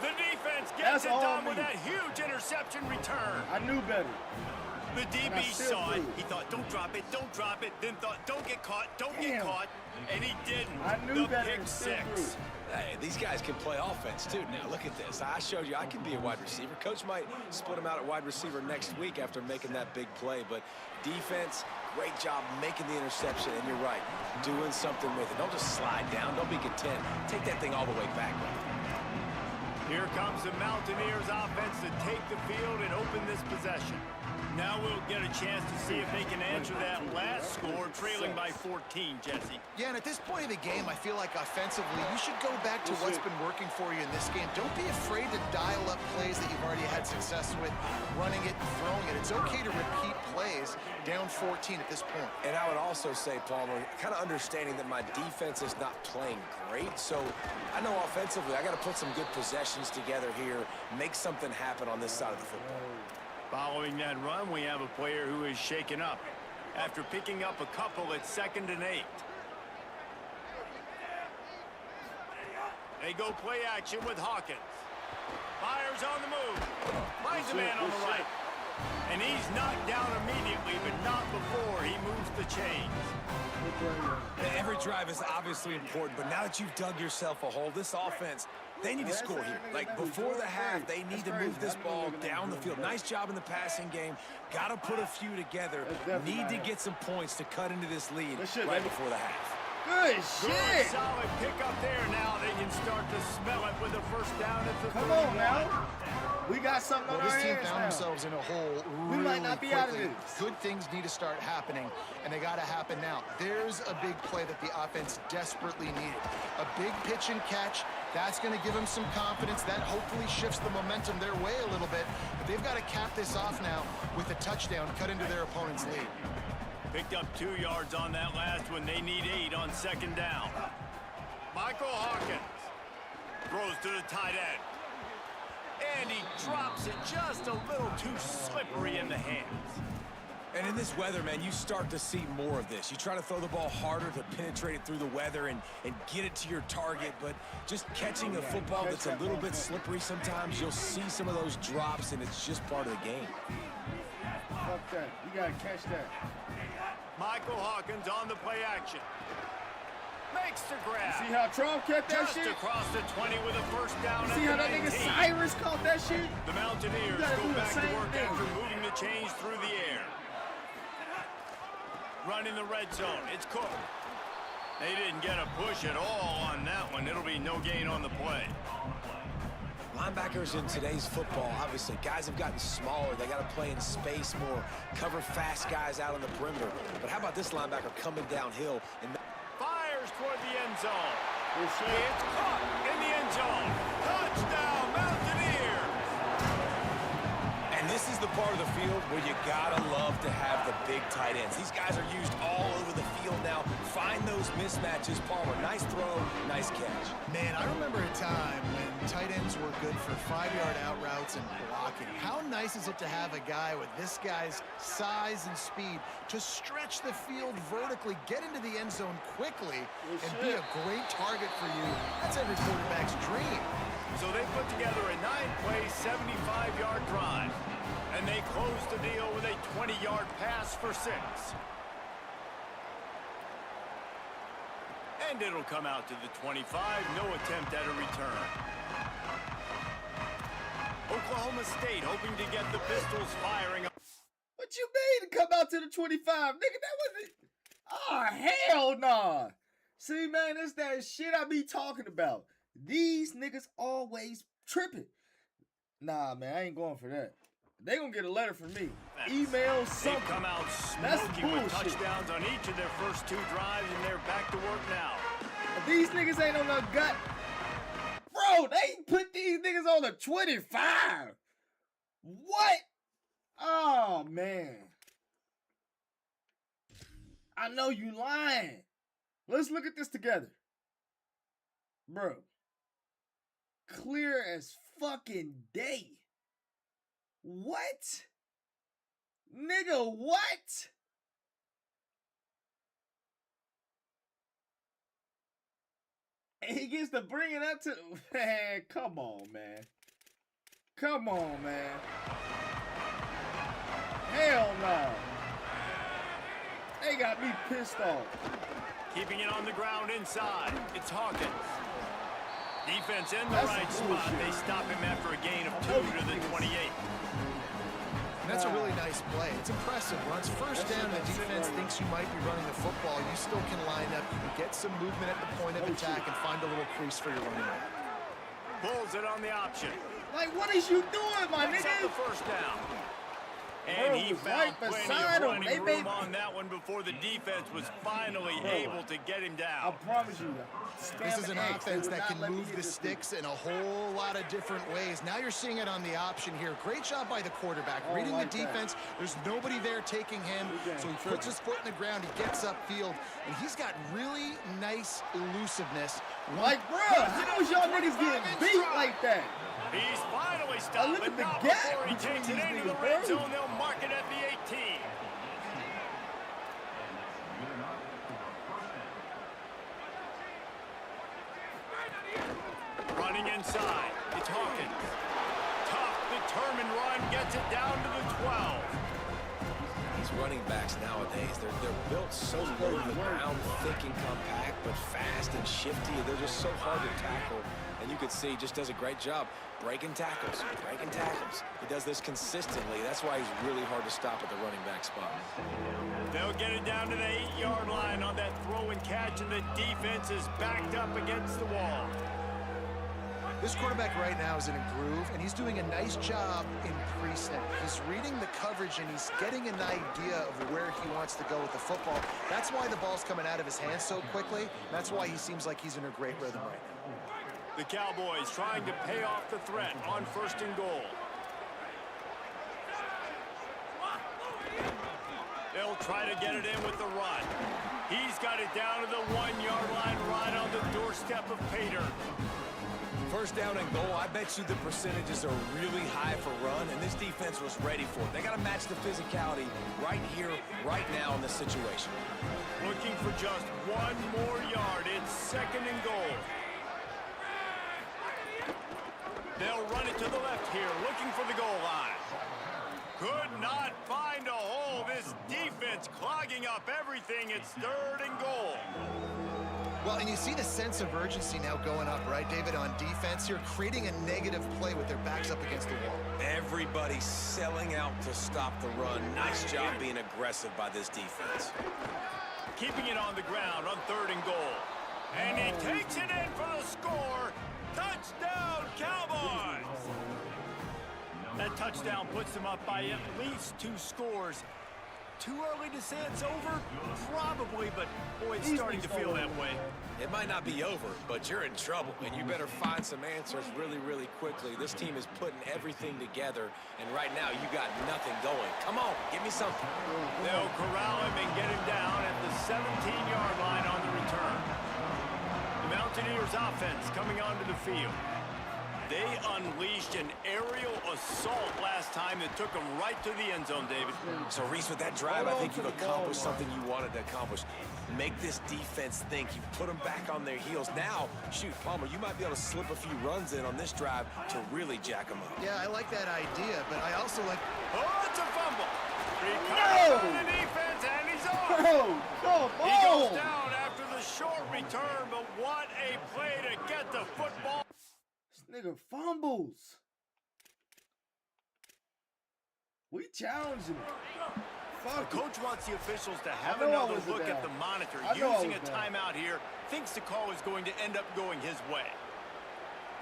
The defense gets That's it all done me. with that huge interception return. I knew better. The DB still saw it. threw it. He thought, don't drop it, don't drop it. Then thought, don't get caught, don't get Damn. caught. And he didn't. I knew the better pick and still threw six. it. Hey, these guys can play offense too. Now look at this. I showed you I can be a wide receiver. Coach might split him out at wide receiver next week after making that big play. But defense, great job making the interception. And you're right, doing something with it. Don't just slide down. Don't be content. Take that thing all the way back. Here comes the Mountaineers offense to take the field and open this possession. Now we'll get a chance to see if they can answer that last score, trailing by 14, Jesse. Yeah, and at this point of the game, I feel like offensively, you should go back to what's been working for you in this game. Don't be afraid to dial up plays that you've already had success with, running it and throwing it. It's okay to repeat plays down 14 at this point. And I would also say, Palmer, kind of understanding that my defense is not playing great. So I know offensively, I got to put some good possessions together here, make something happen on this side of the football. Following that run, we have a player who is shaken up after picking up a couple at 2nd and 8. They go play action with Hawkins. Fires on the move. Finds a man on the right. And he's knocked down immediately, but not before he moves the chains. Every drive is obviously important, but now that you've dug yourself a hole, this offense, they need to score here. Like, before the half, they need to move this ball down the field. Nice job in the passing game. Got to put a few together. Need to get some points to cut into this lead right before the half. Good Good, shit. solid pick up there. Now they can start to smell it with the first down at the 31. Come on now. We got something on Well, our this team hands found now. themselves in a hole We really might not be out of quickly. this. Good things need to start happening, and they got to happen now. There's a big play that the offense desperately needed. A big pitch and catch. That's going to give them some confidence. That hopefully shifts the momentum their way a little bit. But they've got to cap this off now with a touchdown, cut into their opponent's lead. Picked up 2 yards on that last one. They need 8 on 2nd down. Michael Hawkins throws to the tight end. And he drops it just a little too slippery in the hands. And in this weather, man, you start to see more of this. You try to throw the ball harder to penetrate it through the weather and get it to your target, but just catching a football that's a little bit slippery sometimes, you'll see some of those drops, and it's just part of the game. Fuck that. You got to catch that. Michael Hawkins on the play action. Makes the grab. See how Trump kept that Just shit? across the 20 with a first down See how at that the 19. nigga Cyrus caught that shit? The Mountaineers gotta go do the back to same work thing. after moving the chains through the air. Running the red zone. It's Cook. They didn't get a push at all on that one. It'll be no gain on the play. Linebackers in today's football, obviously, guys have gotten smaller. They got to play in space more, cover fast guys out on the perimeter. But how about this linebacker coming downhill and Fires toward the end zone. It's caught in the end zone. Touchdown, Mountaineer. And this is the part of the field where you gotta love to have the big tight ends. These guys are used all over the field now. Find those mismatches. Palmer, nice throw, nice catch. Man, I remember a time when tight ends were good for 5-yard out routes and blocking. How nice is it to have a guy with this guy's size and speed to stretch the field vertically, get into the end zone quickly, and be a great target for you? That's every quarterback's dream. So they put together a 9-play, 75-yard drive. And they close the deal with a 20-yard pass for 6. And it'll come out to the 25. No attempt at a return. Oklahoma State hoping to get the Pistols firing. What you mean to come out to the 25? Nigga, that wasn't... Oh, hell nah. See, man, that's that shit I be talking about. These niggas always tripping. Nah, man, I ain't going for that. They gonna get a letter from me. Email something. They've come out smoking with touchdowns on each of their first 2 drives, and they're back to work now. These niggas ain't on the gut. Bro, they put these niggas on the 25. What? Oh, man. I know you lying. Let's look at this together. Bro. Clear as fucking day. What? Nigga, what? And he gets to bring it up to... Man, come on, man. Come on, man. Hell no. They got me pissed off. Keeping it on the ground inside. It's Hawkins. Defense in the right spot. They stop him after a gain of 2 to the 28. And that's a really nice play. It's impressive. Once first down, the defense thinks you might be running the football. You still can line up. You can get some movement at the point of attack and find a little crease for your running back. Pulls it on the option. Like, what is you doing, my Picks nigga? up the first down. And he found plenty of running room on that one before the defense was finally able to get him I down. promise you. This is an offense that can move the sticks in a whole lot of different ways. Now you're seeing it on the option here. Great job by the quarterback. Reading the defense. There's nobody there taking him. So he puts his foot in the ground. He gets upfield. And he's got really nice elusiveness. Like, bruh, how is y'all niggas getting beat like that? He's finally stopped, look but at the not gap before he between takes it these into the niggas, red bro. zone. They'll mark it at the 18. Running inside, it's Hawkins. Tough, determined run, gets it down to the 12. These running backs nowadays, they're built so low to the ground, thick and compact, but fast and shifty. They're just so hard to tackle. And you can see he just does a great job breaking tackles, breaking tackles. He does this consistently. That's why he's really hard to stop at the running back spot. They'll get it down to the 8-yard line on that throw and catch, and the defense is backed up against the wall. This quarterback right now is in a groove, and he's doing a nice job in pre-snap. He's reading the coverage, and he's getting an idea of where he wants to go with the football. That's why the ball's coming out of his hands so quickly. That's why he seems like he's in a great rhythm right now. The Cowboys trying to pay off the threat on 1st and goal. They'll try to get it in with the run. He's got it down to the 1-yard line right on the doorstep of Pater. First down and goal, I bet you the percentages are really high for run, and this defense was ready for it. They got to match the physicality right here, right now in this situation. Looking for just 1 more yard. It's 2nd and goal. They'll run it to the left here, looking for the goal line. Could not find a hole. This defense clogging up everything. It's 3rd and goal. Well, and you see the sense of urgency now going up, right, David, on defense here, creating a negative play with their backs up against the wall. Everybody selling out to stop the run. Nice job being aggressive by this defense. Keeping it on the ground on 3rd and goal. And he takes it in for the score. Touchdown, Cowboys! That touchdown puts them up by at least 2 scores. Too early to say it's over? Probably, but boy, it's starting to feel that way. It might not be over, but you're in trouble, and you better find some answers really, really quickly. This team is putting everything together, and right now you got nothing going. Come on, give me something. They'll corral him and get him down at the 17-yard line on the return. The Mountaineers offense coming onto the field. They unleashed an aerial assault last time that took them right to the end zone, David. So, Reese, with that drive, I think you've accomplished something you wanted to accomplish. Make this defense think. You put them back on their heels. Now, shoot, Palmer, you might be able to slip a few runs in on this drive to really jack them up. Yeah, I like that idea, but I also like... Oh, it's a fumble. Recovered by the defense, and he's off. Come He goes down after the short return, but what a play to get the football. This nigga fumbles. We challenging him. Fuck The coach wants the officials to have I know I another was a look at down. the monitor. I know I Using was a down. timeout here, thinks the call is going to end up going his way.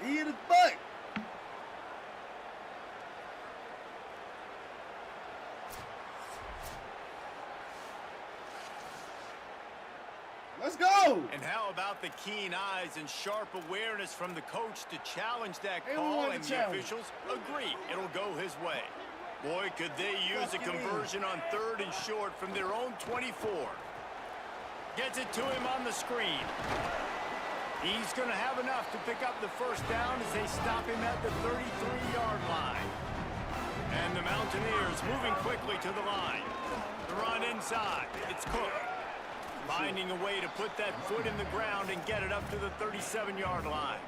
He hit his butt. Let's go. And how about the keen eyes and sharp awareness from the coach to challenge that They call, wanted and to the challenge. officials agree it'll go his way. Boy, could they use a conversion on 3rd and short from their own 24. Gets it to him on the screen. He's going to have enough to pick up the first down as they stop him at the 33-yard line. And the Mountaineers moving quickly to the line. The run inside. It's Cook. Finding a way to put that foot in the ground and get it up to the 37-yard line.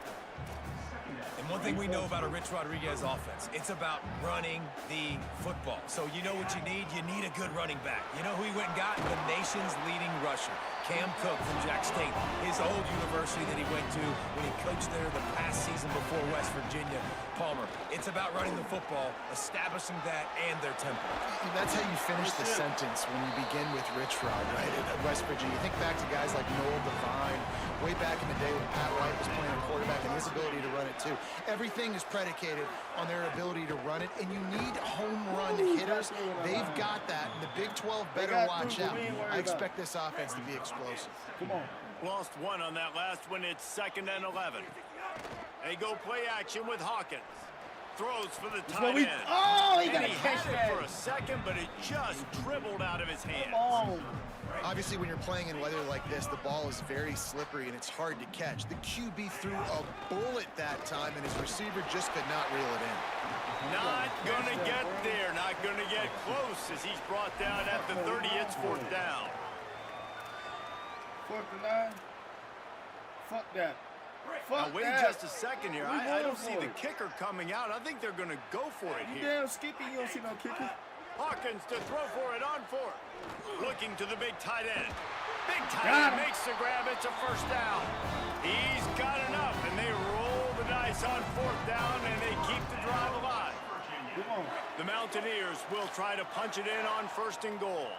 And one thing we know about a Rich Rodriguez offense, it's about running the football. So you know what you need? You need a good running back. You know who he went and got? The nation's leading rusher, Cam Cook from Jack State, his old university that he went to when he coached there the past season before West Virginia. Palmer, it's about running the football, establishing that and their tempo. That's how you finish the sentence when you begin with Rich Rod, right, at West Virginia. You think back to guys like Noel Devine, way back in the day when Pat White was playing a quarterback and his ability to run it too. Everything is predicated on their ability to run it, and you need home run hitters. They've got that, and the Big 12 better watch out. I expect this offense to be explosive. Come on. Lost one on that last one. It's 2nd and 11. They go play action with Hawkins. Throws for the tight end. Oh, he And got to he catch had it that. for a second, but it just dribbled out of his hands. Come on. Obviously, when you're playing in weather like this, the ball is very slippery and it's hard to catch. The QB threw a bullet that time, and his receiver just could not reel it in. Not going to get there. Not going to get close as he's brought down at the 30. It's 4th down. 4th and 9. Fuck that. Now, Fuck wait that. just a second here. We I don't going see for the it. kicker coming out. I think they're going to go for it You here. damn Skippy, you don't see no kicker. Hawkins to throw for it on 4th. Looking to the big tight end. Big tight Got end him. makes the grab. It's a 1st down. He's got enough, and they roll the dice on 4th down, and they keep the drive alive. Come on. The Mountaineers will try to punch it in on 1st and goal.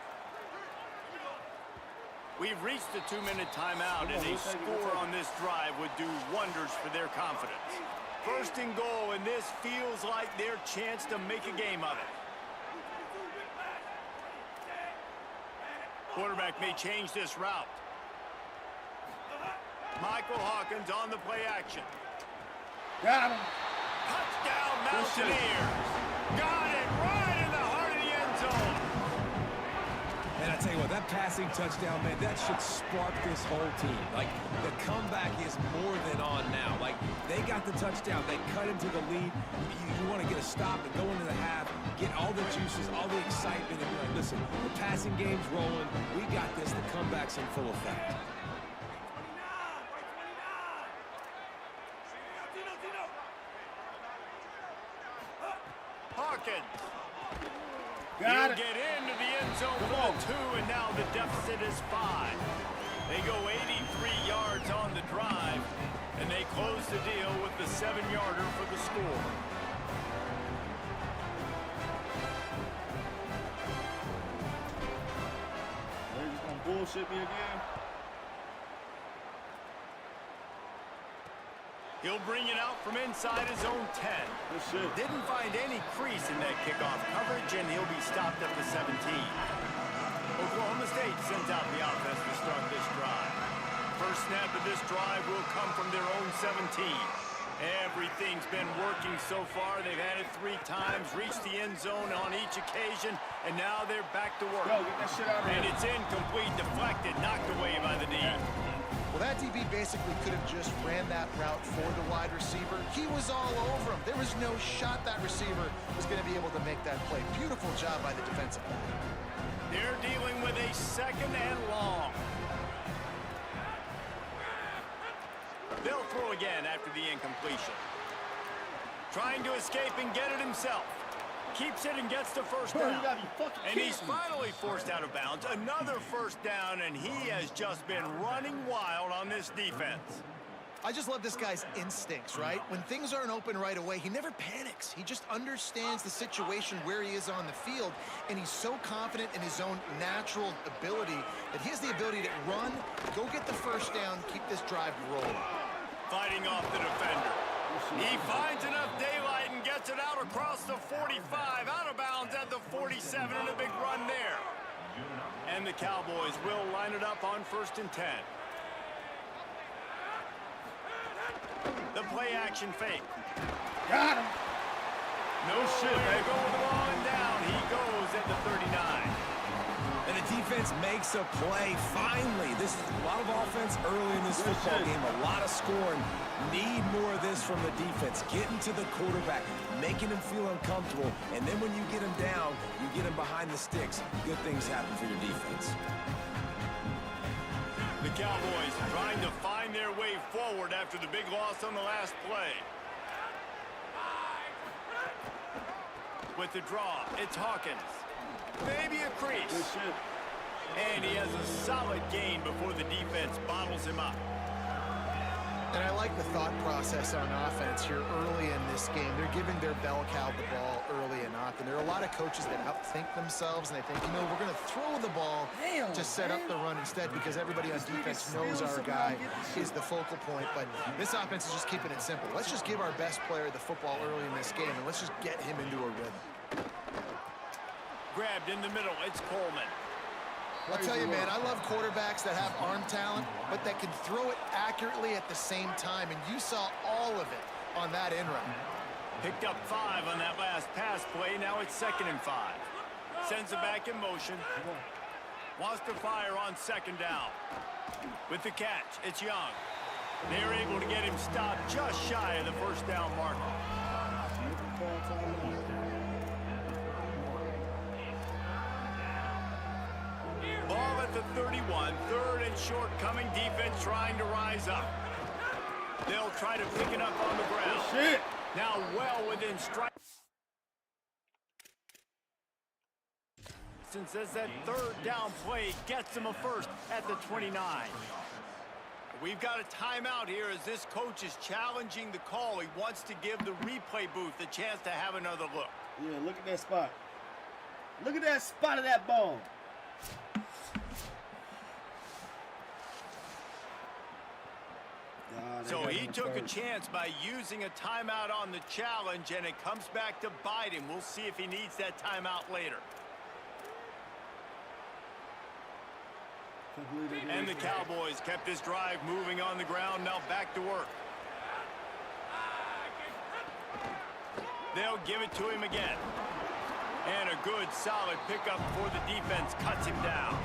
We've reached the 2-minute timeout, and a score on this drive would do wonders for their confidence. 1st and goal, and this feels like their chance to make a game of it. Quarterback may change this route. Michael Hawkins on the play action. Got him. Touchdown Mountaineers. Got it right in the heart of the end zone. And I tell you what, that passing touchdown, man, that should spark this whole team. Like, the comeback is more than on now. Like, they got the touchdown. They cut into the lead. You want to get a stop and go into the half, get all the juices, all the excitement, and be like, listen, the passing game's rolling. We got this. The comeback's in full effect. Hawkins. Got He'll it. get into the end zone for the 2, and now the deficit is 5. They go 83 yards on the drive, and they close the deal with the 7-yarder for the score. They're just gonna bullshit me again. He'll bring it out from inside his own 10. Didn't find any crease in that kickoff coverage, and he'll be stopped at the 17. Oklahoma State sends out the offense to start this drive. First snap of this drive will come from their own 17. Everything's been working so far. They've had it 3 times, reached the end zone on each occasion, and now they're back to work. Yo, get that shit out of here. And it's incomplete, deflected, knocked away by the D. Well, that DB basically could have just ran that route for the wide receiver. He was all over him. There was no shot that receiver was going to be able to make that play. Beautiful job by the defensive back. They're dealing with a 2nd and long. They'll throw again after the incompletion. Trying to escape and get it himself. Keeps it and gets the first down. And he's finally forced out of bounds. Another first down, and he has just been running wild on this defense. I just love this guy's instincts, right? When things aren't open right away, he never panics. He just understands the situation where he is on the field, and he's so confident in his own natural ability that he has the ability to run, go get the first down, keep this drive rolling. Fighting off the defender. He finds enough daylight and gets it out across the 45, out of bounds at the 47, and a big run there. And the Cowboys will line it up on 1st and 10. The play action fake. Got him. No shit, they go with the ball and down. He goes at the 39. And the defense makes a play, finally. This is a lot of offense early in this football game, a lot of scoring. Need more of this from the defense. Getting to the quarterback, making him feel uncomfortable, and then when you get him down, you get him behind the sticks. Good things happen for your defense. The Cowboys trying to find their way forward after the big loss on the last play. With the draw, it's Hawkins. Maybe a crease. And he has a solid gain before the defense bottles him up. And I like the thought process on offense here early in this game. They're giving their bell cow the ball early and often. There are a lot of coaches that outthink themselves, and they think, you know, we're going to throw the ball to set up the run instead because everybody on defense knows our guy is the focal point. But this offense is just keeping it simple. Let's just give our best player the football early in this game, and let's just get him into a rhythm. Grabbed in the middle, it's Coleman. I'll tell you, man, I love quarterbacks that have arm talent, but that can throw it accurately at the same time, and you saw all of it on that in run. Picked up 5 on that last pass play. Now it's 2nd and 5. Sends it back in motion. Wants to fire on 2nd down. With the catch, it's Young. They're able to get him stopped just shy of the first down marker. Ball at the 31, 3rd and short coming, defense trying to rise up. They'll try to pick it up on the ground. Shit. Now well within strike. Since as that 3rd down play gets them a first at the 29. We've got a timeout here as this coach is challenging the call. He wants to give the replay booth a chance to have another look. Yeah, look at that spot. Look at that spot of that ball. So he took a chance by using a timeout on the challenge, and it comes back to bite him. We'll see if he needs that timeout later. And the Cowboys kept this drive moving on the ground, now back to work. They'll give it to him again. And a good, solid pickup before the defense cuts him down.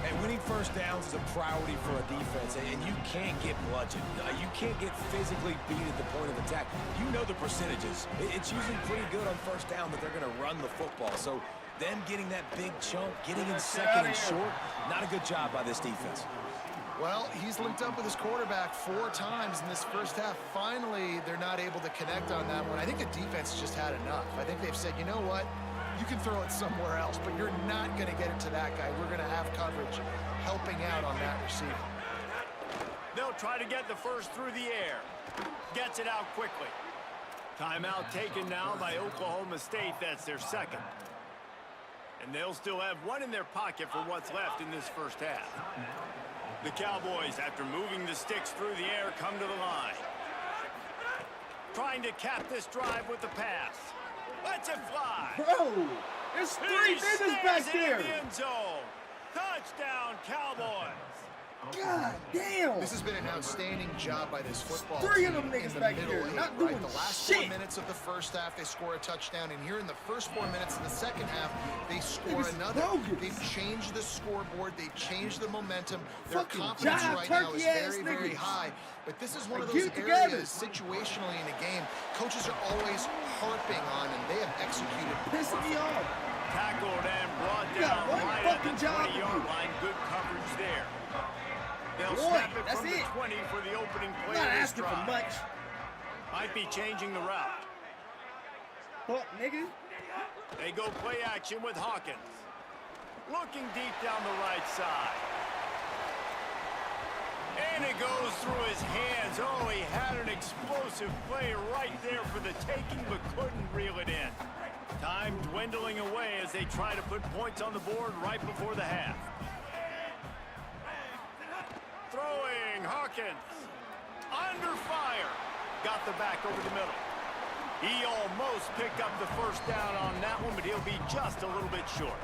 And winning first downs is a priority for a defense, and you can't get bludgeoned. You can't get physically beat at the point of attack. You know the percentages. It's usually pretty good on first down that they're going to run the football. So them getting that big chunk, getting in 2nd and short, not a good job by this defense. Well, he's linked up with his quarterback 4 times in this first half. Finally, they're not able to connect on that one. I think the defense just had enough. I think they've said, you know what? You can throw it somewhere else, but you're not going to get it to that guy. We're going to have coverage helping out on that receiver. They'll try to get the first through the air. Gets it out quickly. Timeout taken now by Oklahoma State. That's their 2nd. And they'll still have 1 in their pocket for what's left in this first half. The Cowboys, after moving the sticks through the air, come to the line. trying to cap this drive with the pass. Lets it fly. Bro, there's 3 niggas back there. In the end zone. Touchdown, Cowboys. God damn. This has been an outstanding job by this football 3 team of them niggas in the back middle here, eight, not right? doing The last shit. 4 minutes of the first half, they score a touchdown, and here in the first 4 minutes of the second half, they score Niggas another. bogus. They've changed the scoreboard. They've changed the momentum. Their Fucking confidence jive right now is turkey-ass very, very niggas. high. But this is one of Like, those get it together. areas, situationally in a game, coaches are always harping on, and they have executed Pissing me off. Tackled and brought You got down one right at the fucking job to 20-yard do. line. Good coverage there. They'll One, snap it that's from it. the 20 for the opening I'm play not of this asking for drive. much. Might be changing the route. Fuck, nigga. They go play action with Hawkins. Looking deep down the right side. And it goes through his hands. Oh, he had an explosive play right there for the taking, but couldn't reel it in. Time dwindling away as they try to put points on the board right before the half. Throwing, Hawkins. Under fire. Got the back over the middle. He almost picked up the first down on that one, but he'll be just a little bit short.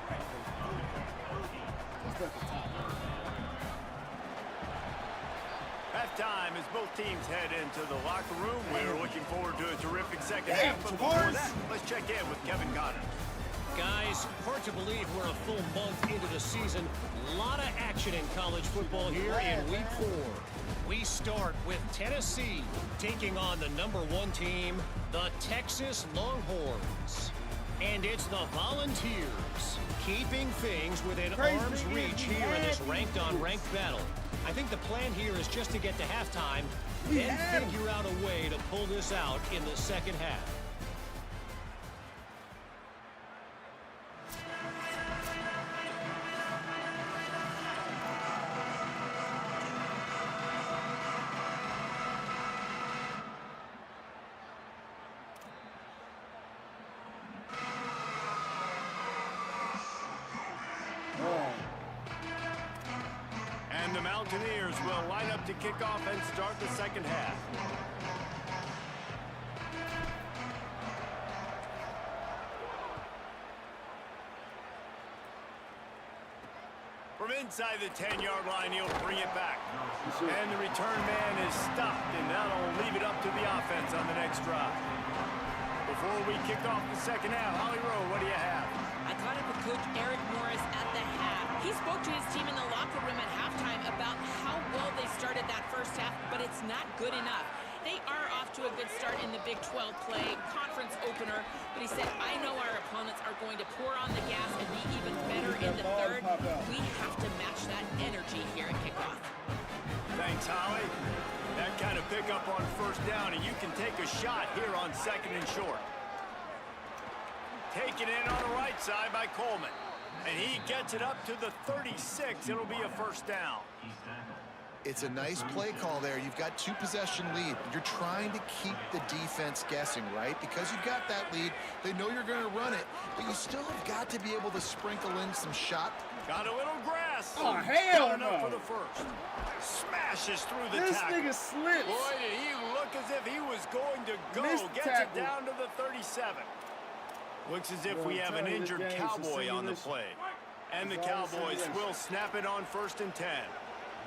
Halftime as both teams head into the locker room. We're looking forward to a terrific second half. But before that, let's check in with Kevin Connor. Guys, hard to believe we're a full month into the season. A lot of action in college football here in Week 4. We start with Tennessee taking on the #1 team, the Texas Longhorns. And it's the Volunteers keeping things within arm's reach here in this ranked-on-ranked battle. I think the plan here is just to get to halftime and figure out a way to pull this out in the second half. And the Mountaineers will line up to kick off and start the second half. From inside the 10-yard line, he'll bring it back. And the return man is stopped, and that'll leave it up to the offense on the next drive. Before we kick off the second half, Holly Rowe, what do you have? I caught up with Coach Eric Morris at the half. He spoke to his team in the locker room at halftime about how well they started that first half, but it's not good enough. They are off to a good start in the Big 12 play, conference opener, but he said, I know our opponents are going to pour on the gas and be even better in the third. We have to match that energy here at kickoff. Thanks, Holly. That kind of pickup on first down, and you can take a shot here on second and short. Taken in on the right side by Coleman. And he gets it up to the 36. It'll be a first down. It's a nice play call there. You've got 2-possession lead. You're trying to keep the defense guessing, right? Because you've got that lead, they know you're going to run it, but you still have got to be able to sprinkle in some shot. Got a little grass. Oh, hell Got enough no. for the first. Smashes through the This tackle. nigga slips. Boy, did he look as if he was going to go. Missed Gets tackle. it down to the 37. Looks as if Bro, we have I'm an telling you, injured this game's a Cowboy on the simulation. play. And the It's all a Cowboys simulation. will snap it on 1st and 10.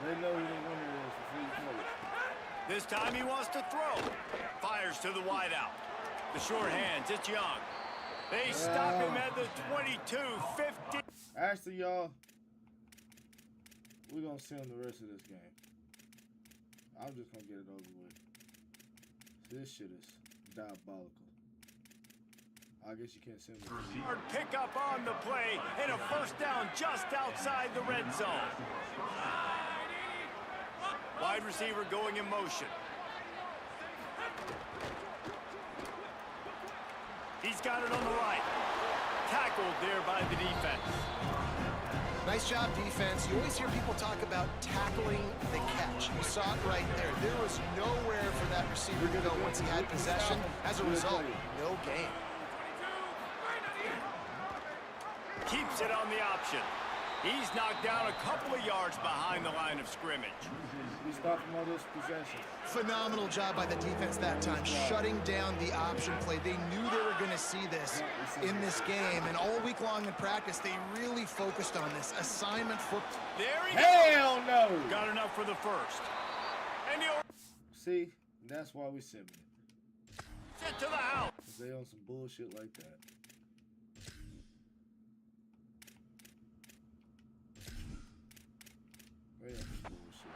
They know he didn't win this for free play. This time he wants to throw. Fires to the wideout. The short hands, it's Young. They stop him at the 22-50. Actually, y'all, we're going to see him the rest of this game. I'm just going to get it over with. This shit is diabolical. I guess you can't see him. Hard pickup on the play and a first down just outside the red zone. Wide receiver going in motion. He's got it on the right. Tackled there by the defense. Nice job, defense. You always hear people talk about tackling the catch. You saw it right there. There was nowhere for that receiver to go once he had possession. As a result, no gain. Keeps it on the option. He's knocked down a couple of yards behind the line of scrimmage. We stop him on this possession. Phenomenal job by the defense that time, shutting down the option play. They knew they were going to see this in this game, and all week long in practice, they really focused on this assignment football. There he Hell no! got enough for the first. And See, that's why we send it. sent to the house. They on some bullshit like that. They on some bullshit.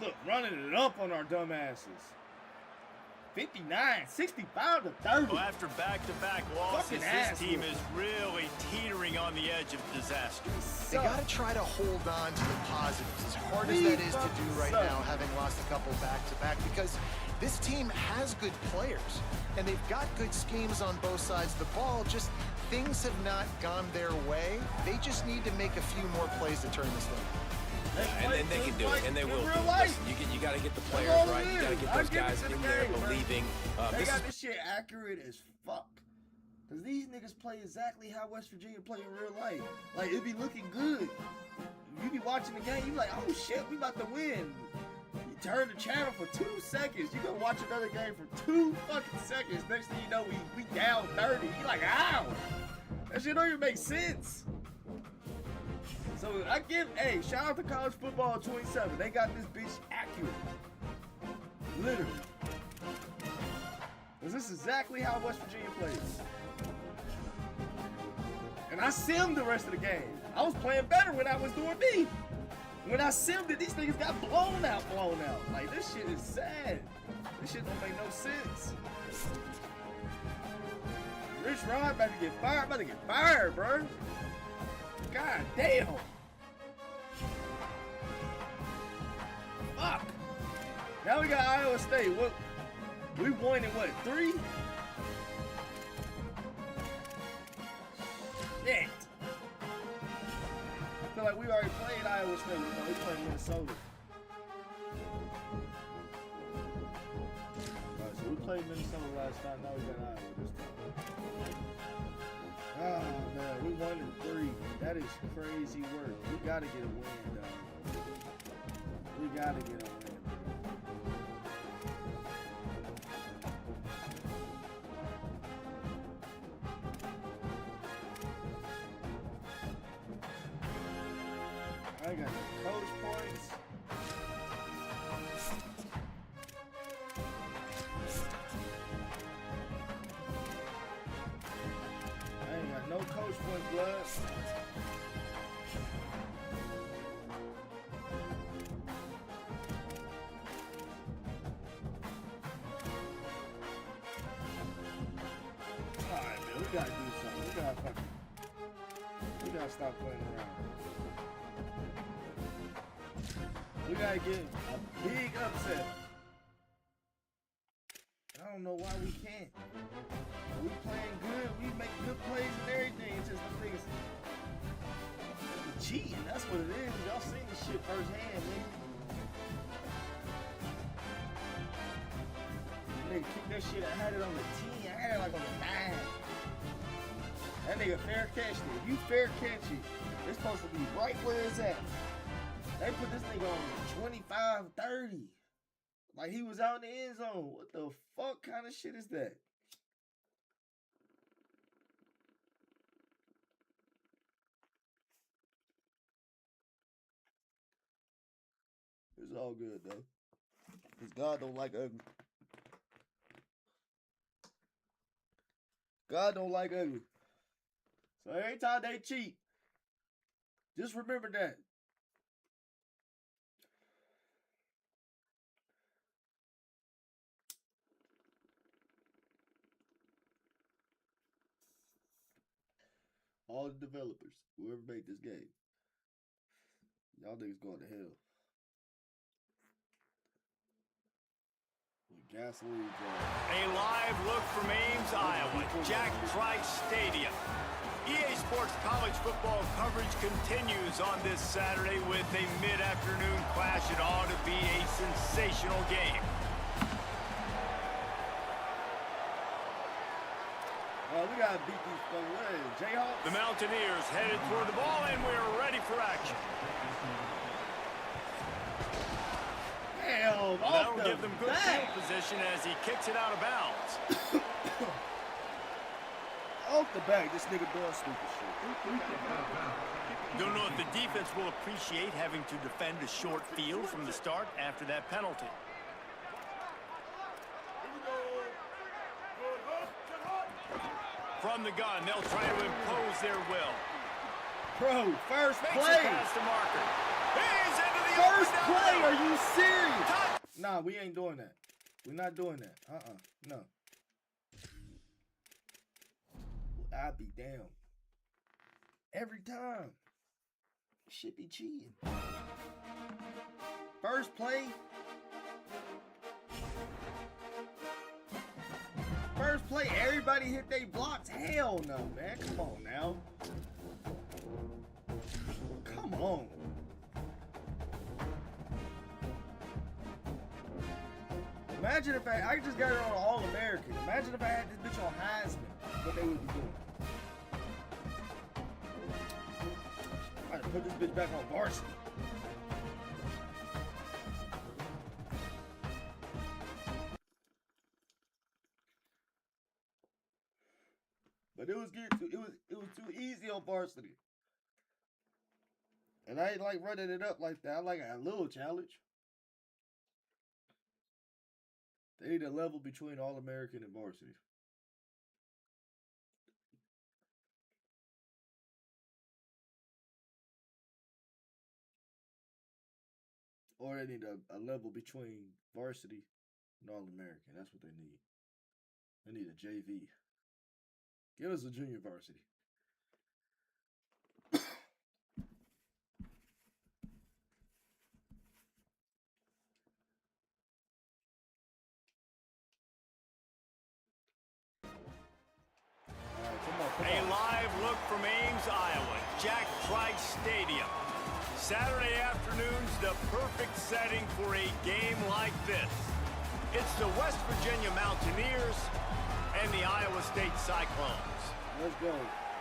Look, running it up on our dumbasses. 59, 65 to 30. Well, after back-to-back losses, this team is really teetering on the edge of disaster. They got to try to hold on to the positives, as hard as that is to do right now, having lost a couple back-to-back, because this team has good players, and they've got good schemes on both sides of the ball, just things have not gone their way. They just need to make a few more plays to turn this thing. And then they can do it, and they will do it. Listen, you got to get the players right. You got to get those guys in there believing. They got this shit accurate as fuck. Because these niggas play exactly how West Virginia play in real life. Like, it be looking good. You be watching the game, you be like, oh shit, we about to win. You turn the channel for 2 seconds. You go watch another game for 2 fucking seconds. Next thing you know, we down 30. You like, ow. That shit don't even make sense. So I give, hey, shout out to College Football 27. They got this bitch accurate. Literally. Because this is exactly how West Virginia plays. And I simmed the rest of the game. I was playing better when I was doing me. When I simmed it, these niggas got blown out. Like, this shit is sad. This shit don't make no sense. Rich Rod about to get fired, bro. God damn. Fuck. Now we got Iowa State. What? We won in what, 3? Shit. I feel like we already played Iowa State. You know, we played Minnesota. Alright, so we played Minnesota last time. Now we got Iowa this time. Oh man, we won in 3. That is crazy work. We gotta get a win, though. We gotta get a win. I got the coach points. No coach points, blood. Alright, man, we gotta do something. We gotta stop playing around. We gotta get a big upset. I don't know why we can't. We playing good. We make good plays and everything. It's just the niggas cheating. That's what it is. Y'all seen this shit firsthand, nigga. Nigga kick that shit. I had it on the 10. I had it like on the 9. That nigga fair catched it. If you fair catch it, it's supposed to be right where it's at. They put this nigga on 25, 30. Like he was out in the end zone. What the fuck kind of shit is that? It's all good though. Cause God don't like ugly. God don't like ugly. So every time they cheat, just remember that. All the developers, whoever made this game, y'all niggas going to hell. Gasoline jar. A live look from Ames, Iowa, Jack Trice Stadium. EA Sports college football coverage continues on this Saturday with a mid-afternoon clash. It ought to be a sensational game. Oh, we gotta beat these fucking legs. Jayhawks. The Mountaineers headed toward the ball, and we're ready for action. Hell, That will give them good field position as he kicks it out of bounds. Off the back, this nigga doing stupid shit. Don't know if the defense will appreciate having to defend a short field from the start after that penalty. From the gun, they'll try to impose their will. Bro, first Makes play. it past the marker. He's into the First open play, number. are you serious? Touch. Nah, we ain't doing that. We're not doing that. No. I'd be damn. Every time. Should be cheating. First play. First play, everybody hit their blocks. Hell no, man. Come on now. Come on. Imagine if I just got it on All-American. Imagine if I had this bitch on Heisman. What they would be doing. I had to put this bitch back on varsity. But it was too easy on varsity. And I ain't like running it up like that. I like a little challenge. They need a level between All-American and varsity. Or they need a level between varsity and All-American. That's what they need. They need a JV. Give us a junior varsity. A live look from Ames, Iowa, Jack Trice Stadium. Saturday afternoon's the perfect setting for a game like this. It's the West Virginia Mountaineers and the Iowa State Cyclones. Let's go.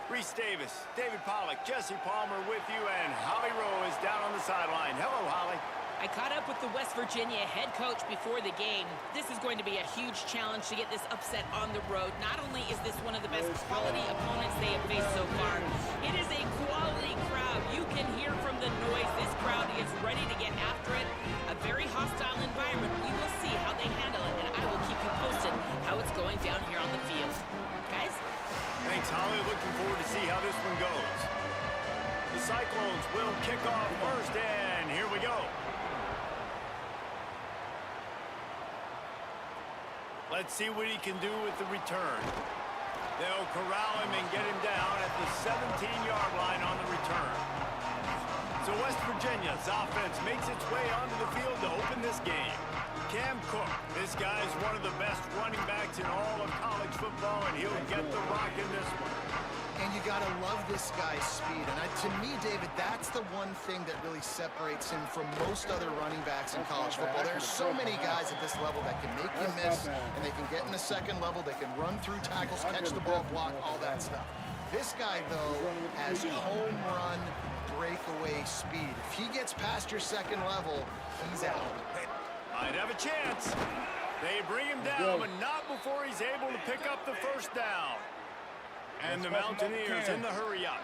Reese Davis, David Pollack, Jesse Palmer with you, and Holly Rowe is down on the sideline. Hello, Holly. I caught up with the West Virginia head coach before the game. This is going to be a huge challenge to get this upset on the road. Not only is this one of the best quality opponents they have faced so far, it is a quality crowd. You can hear from the noise. This crowd is ready to get after it. A very hostile environment. We will see how they handle it, and I will keep you posted how it's going down here on the field. Guys? Thanks, Holly. Looking forward to see how this one goes. The Cyclones will kick off first, and here we go. Let's see what he can do with the return. They'll corral him and get him down at the 17-yard line on the return. So West Virginia's offense makes its way onto the field to open this game. Cam Cook, this guy's one of the best running backs in all of college football, and he'll get the rock in this one. And you got to love this guy's speed. And to me, David, that's the one thing that really separates him from most other running backs in college football. There's so many guys at this level that can make you miss, and they can get in the second level, they can run through tackles, catch the ball, block, all that stuff. This guy, though, has home run breakaway speed. If he gets past your second level, he's out. Might have a chance. They bring him down, but not before he's able to pick up the first down. And the Mountaineers in the hurry-up.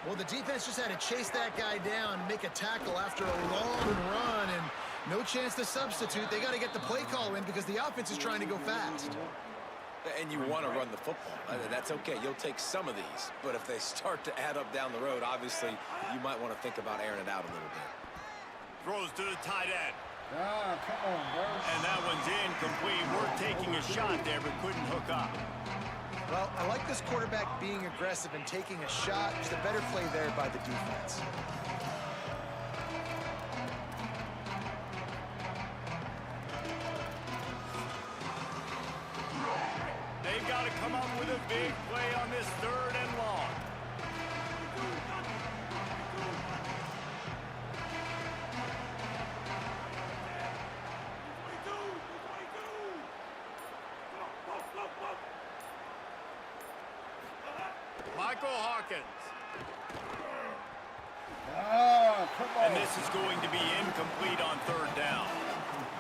Well, the defense just had to chase that guy down, make a tackle after a long run, and no chance to substitute. They got to get the play call in because the offense is trying to go fast. And you want to run the football. That's okay. You'll take some of these. But if they start to add up down the road, obviously, you might want to think about airing it out a little bit. Throws to the tight end. Ah, come on, bro. And that one's incomplete. We're taking a shot there, but couldn't hook up. Well, I like this quarterback being aggressive and taking a shot. Just a better play there by the defense. They've got to come up with a big play on this third and long. Michael Hawkins. Ah, come on. And this is going to be incomplete on third down.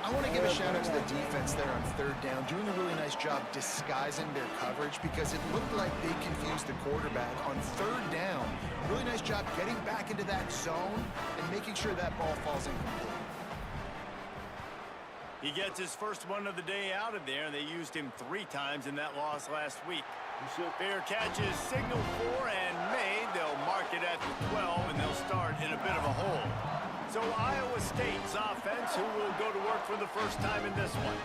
I want to give a shout out to the defense there on third down, doing a really nice job disguising their coverage because it looked like they confused the quarterback on third down. Really nice job getting back into that zone and making sure that ball falls incomplete. He gets his first one of the day out of there, and they used him 3 times in that loss last week. Fair catch is signaled for and made. They'll mark it at the 12, and they'll start in a bit of a hole. So Iowa State's offense, who will go to work for the first time in this one.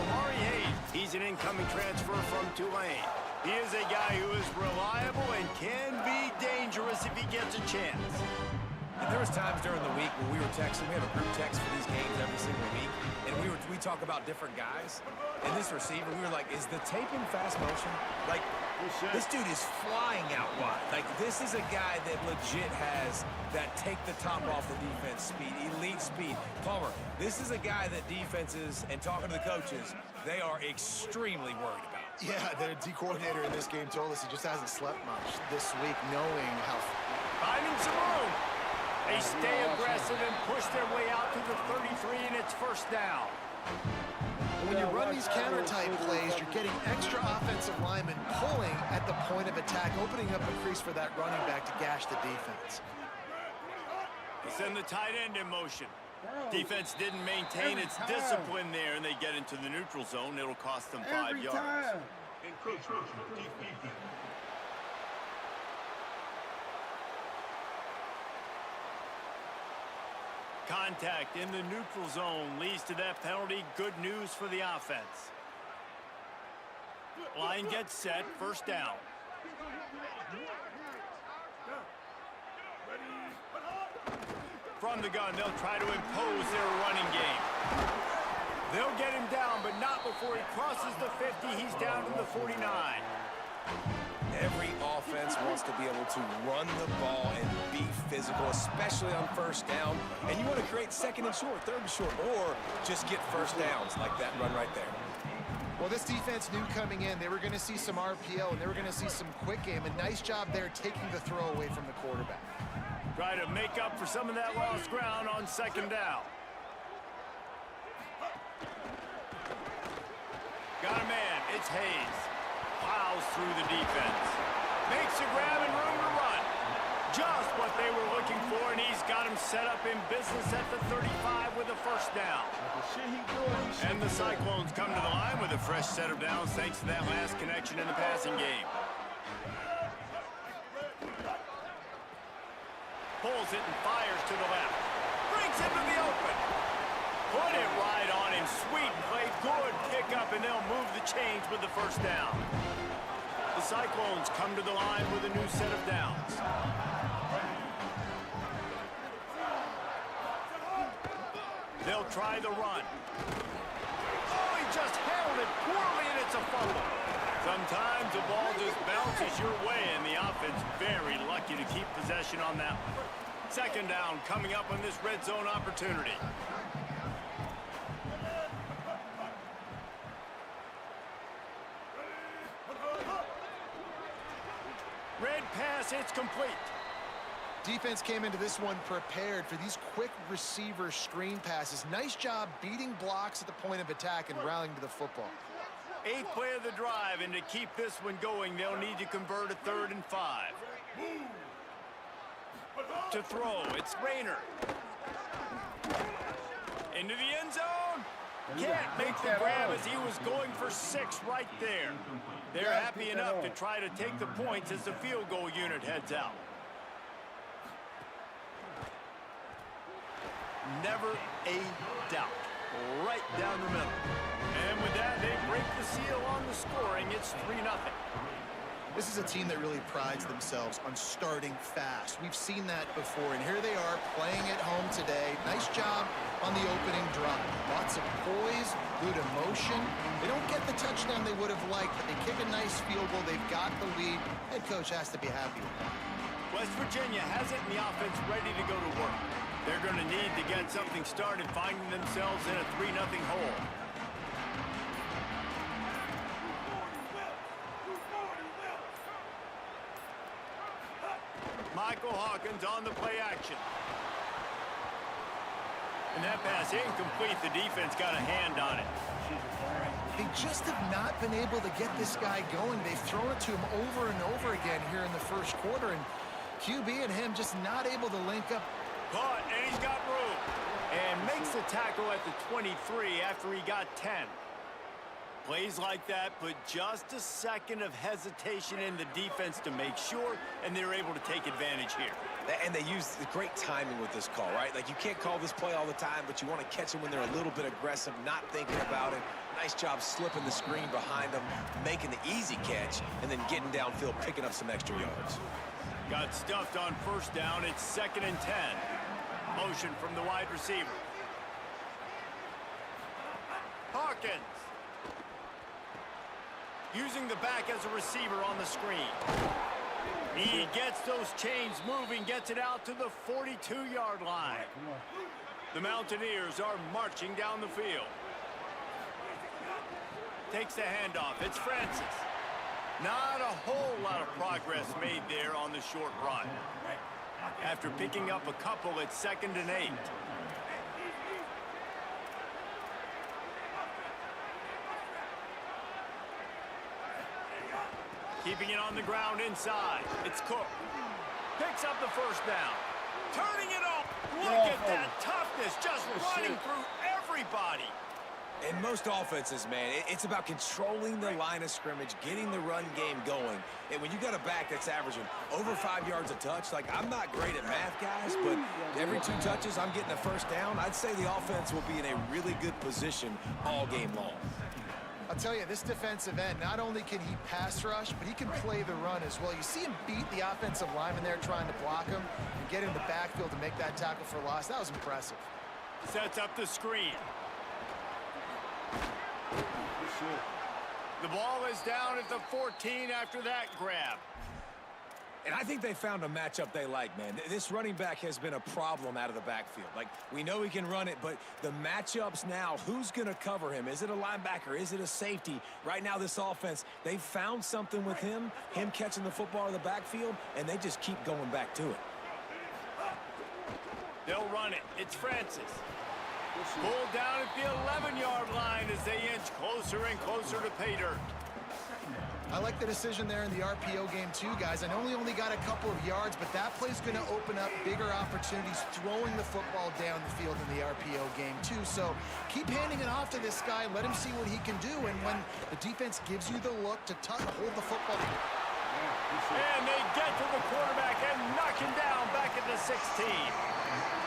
Amari Hayes, he's an incoming transfer from Tulane. He is a guy who is reliable and can be dangerous if he gets a chance. And there was times during the week when we were texting. We have a group text for these games every single week. And we talk about different guys. And this receiver, we were like, is the tape in fast motion? Like, this dude is flying out wide. Like, this is a guy that legit has that take the top off the defense speed, elite speed. Palmer, this is a guy that defenses, and talking to the coaches, they are extremely worried about. Yeah, the D coordinator in this game told us he just hasn't slept much this week, knowing how... Finding some room. They stay aggressive and push their way out to the 33, and it's first down. When you run these counter-type plays, you're getting extra offensive linemen pulling at the point of attack, opening up a crease for that running back to gash the defense. They send the tight end in motion. Defense didn't maintain its discipline there, and they get into the neutral zone. It'll cost them 5 yards. Encroachment, defense. Contact in the neutral zone leads to that penalty. Good news for the offense. Line gets set, first down. From the gun, they'll try to impose their running game. They'll get him down, but not before he crosses the 50. He's down to the 49. Every offense wants to be able to run the ball and be physical, especially on first down. And you want to create second and short, third and short, or just get first downs like that run right there. Well, this defense knew coming in they were going to see some RPO and they were going to see some quick game. A nice job there taking the throw away from the quarterback. Try to make up for some of that lost ground on second down. Got a man. It's Hayes. Plows through the defense. Makes a grab and room to run. Just what they were looking for, and he's got him set up in business at the 35 with a first down. And the Cyclones come to the line with a fresh set of downs thanks to that last connection in the passing game. Pulls it and fires to the left. Brings it to the open. Put it right on him. Sweet play. Good pickup, and they'll move the chains with the first down. The Cyclones come to the line with a new set of downs. They'll try the run. Oh, he just handled it poorly, and it's a fumble. Sometimes the ball just bounces your way, and the offense very lucky to keep possession on that one. Second down coming up on this red zone opportunity. Red pass, it's complete. Defense came into this one prepared for these quick receiver screen passes. Nice job beating blocks at the point of attack and rallying to the football. 8th play of the drive, and to keep this one going, they'll need to convert a 3rd and 5. To throw, it's Rayner. Into the end zone. Can't make the grab as he was going for 6 right there. They're happy enough to try to take the points as the field goal unit heads out. Never a doubt. Right down the middle. And with that, they break the seal on the scoring. It's 3-0. This is a team that really prides themselves on starting fast. We've seen that before, and here they are playing at home today. Nice job on the opening drive. Lots of poise, good emotion. They don't get the touchdown they would have liked, but they kick a nice field goal. They've got the lead. Head coach has to be happy with that. West Virginia has it in the offense ready to go to work. They're going to need to get something started, finding themselves in a 3-0 hole. Michael Hawkins on the play action. And that pass incomplete. The defense got a hand on it. They just have not been able to get this guy going. They've thrown it to him over and over again here in the first quarter, and QB and him just not able to link up. Caught, and he's got room. And makes the tackle at the 23 after he got 10. Plays like that put just a second of hesitation in the defense to make sure, and they're able to take advantage here. And they use the great timing with this call, right? Like, you can't call this play all the time, but you want to catch them when they're a little bit aggressive, not thinking about it. Nice job slipping the screen behind them, making the easy catch, and then getting downfield, picking up some extra yards. Got stuffed on first down. It's 2nd and 10. Motion from the wide receiver. Hawkins. Using the back as a receiver on the screen. He gets those chains moving, gets it out to the 42-yard line. The Mountaineers are marching down the field. Takes the handoff. It's Francis. Not a whole lot of progress made there on the short run. After picking up a couple, it's 2nd and 8. Keeping it on the ground inside. It's Cook. Picks up the first down. Turning it off. Look at that toughness, just running through everybody. In most offenses, man, it's about controlling the line of scrimmage, getting the run game going. And when you got a back that's averaging over 5 yards a touch, like, I'm not great at math, guys, but every 2 touches, I'm getting a first down. I'd say the offense will be in a really good position all game long. I'll tell you, this defensive end, not only can he pass rush, but he can play the run as well. You see him beat the offensive lineman there trying to block him and get in the backfield to make that tackle for loss. That was impressive. Sets up the screen. The ball is down at the 14 after that grab. And I think they found a matchup they like, man. This running back has been a problem out of the backfield. Like, we know he can run it, but the matchups now, who's going to cover him? Is it a linebacker? Is it a safety? Right now, this offense, they found something with him catching the football in the backfield, and they just keep going back to it. They'll run it. It's Francis. Pulled down at the 11-yard line as they inch closer and closer to pay dirt. I like the decision there in the RPO game too, guys. I know he only got a couple of yards, but that play's going to open up bigger opportunities throwing the football down the field in the RPO game too. So keep handing it off to this guy. Let him see what he can do. And when the defense gives you the look to hold the football. And they get to the quarterback and knock him down back at the 16.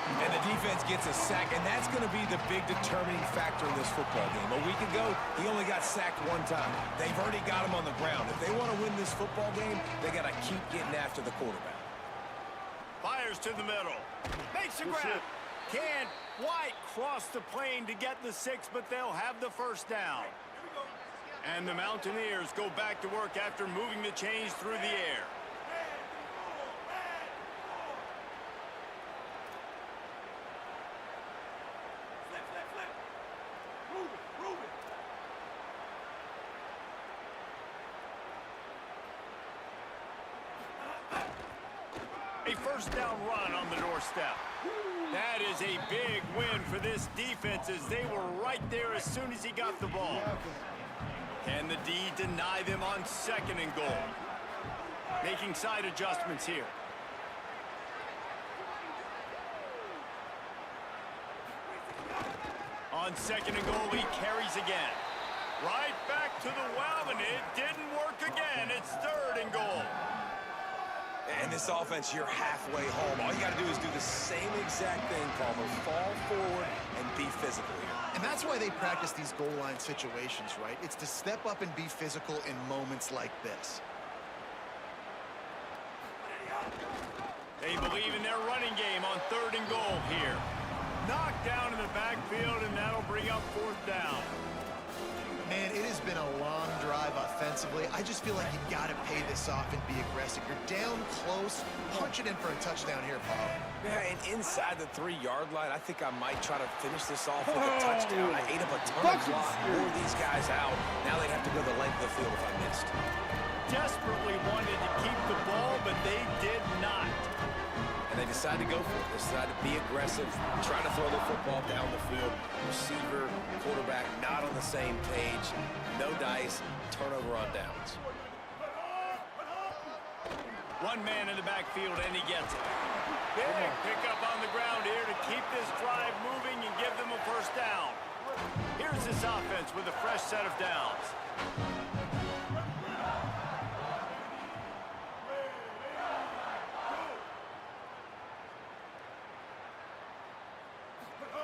And the defense gets a sack, and that's going to be the big determining factor in this football game. A week ago, he only got sacked 1 time. They've already got him on the ground. If they want to win this football game, they got to keep getting after the quarterback. Fires to the middle. Makes a grab. Can't quite cross the plane to get the 6, but they'll have the first down. And the Mountaineers go back to work after moving the chains through the air. A first down run on the doorstep. That is a big win for this defense as they were right there as soon as he got the ball. Can the D deny them on 2nd and goal? Making side adjustments here. On 2nd and goal, he carries again. Right back to the well, and it didn't work again. It's 3rd and goal. And this offense, you're halfway home. All you got to do is do the same exact thing, Palmer. Fall forward and be physical here. And that's why they practice these goal line situations, right? It's to step up and be physical in moments like this. They believe in their running game on 3rd and goal here. Knocked down in the backfield, and that'll bring up 4th down. Man, it has been a long drive offensively. I just feel like you've got to pay this off and be aggressive. You're down close. Punch it in for a touchdown here, Paul. Yeah, and inside the 3-yard line, I think I might try to finish this off with a touchdown. I ate up a ton of clock, wore these guys out. Now they'd have to go the length of the field if I missed. Desperately wanted to keep the ball, but they did not. decide to go for it. They decide to be aggressive, try to throw the football down the field. Receiver, quarterback, not on the same page. No dice, turnover on downs. One man in the backfield, and he gets it. Big pickup on the ground here to keep this drive moving and give them a first down. Here's this offense with a fresh set of downs.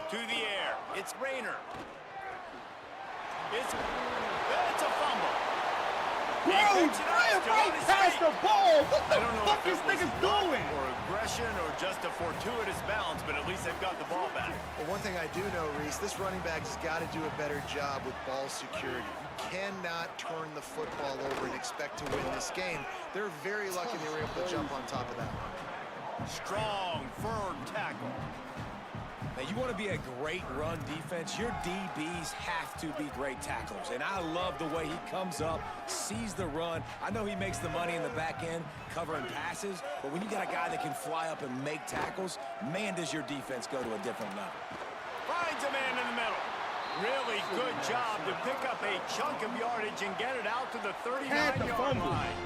To the air. It's Rayner. It's a fumble. Bro, right past the ball. What the fuck is niggas doing? Or aggression or just a fortuitous bounce, but at least they've got the ball back. Well, one thing I do know, Reese, this running back has got to do a better job with ball security. You cannot turn the football over and expect to win this game. They're very lucky they were able to jump on top of that. Strong, firm tackle. Now, you want to be a great run defense, your DBs have to be great tacklers. And I love the way he comes up, sees the run. I know he makes the money in the back end covering passes, but when you got a guy that can fly up and make tackles, man, does your defense go to a different level. Finds a man in the middle. Really good job to pick up a chunk of yardage and get it out to the 39-yard line.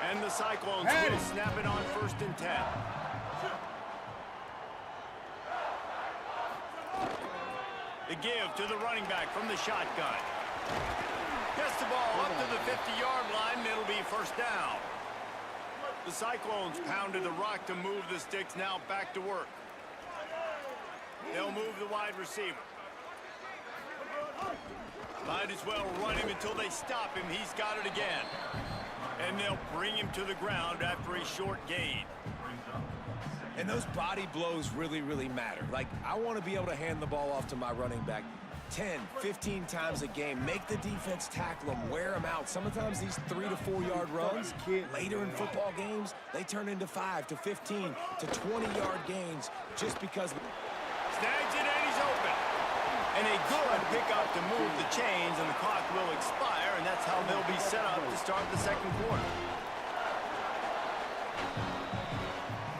And the Cyclones will snap it on 1st and 10. The give to the running back from the shotgun. Gets the ball up to the 50-yard line, and it'll be first down. The Cyclones pounded the rock to move the sticks, now back to work. They'll move the wide receiver. Might as well run him until they stop him. He's got it again. And they'll bring him to the ground after a short gain. And those body blows really, really matter. Like, I want to be able to hand the ball off to my running back 10, 15 times a game. Make the defense tackle them, wear them out. Sometimes these 3 to 4 yard runs, later in football games, they turn into 5 to 15 to 20-yard gains just because. Snags it and he's open. And a good pickup to move the chains, and the clock will expire, and that's how they'll be set up to start the second quarter.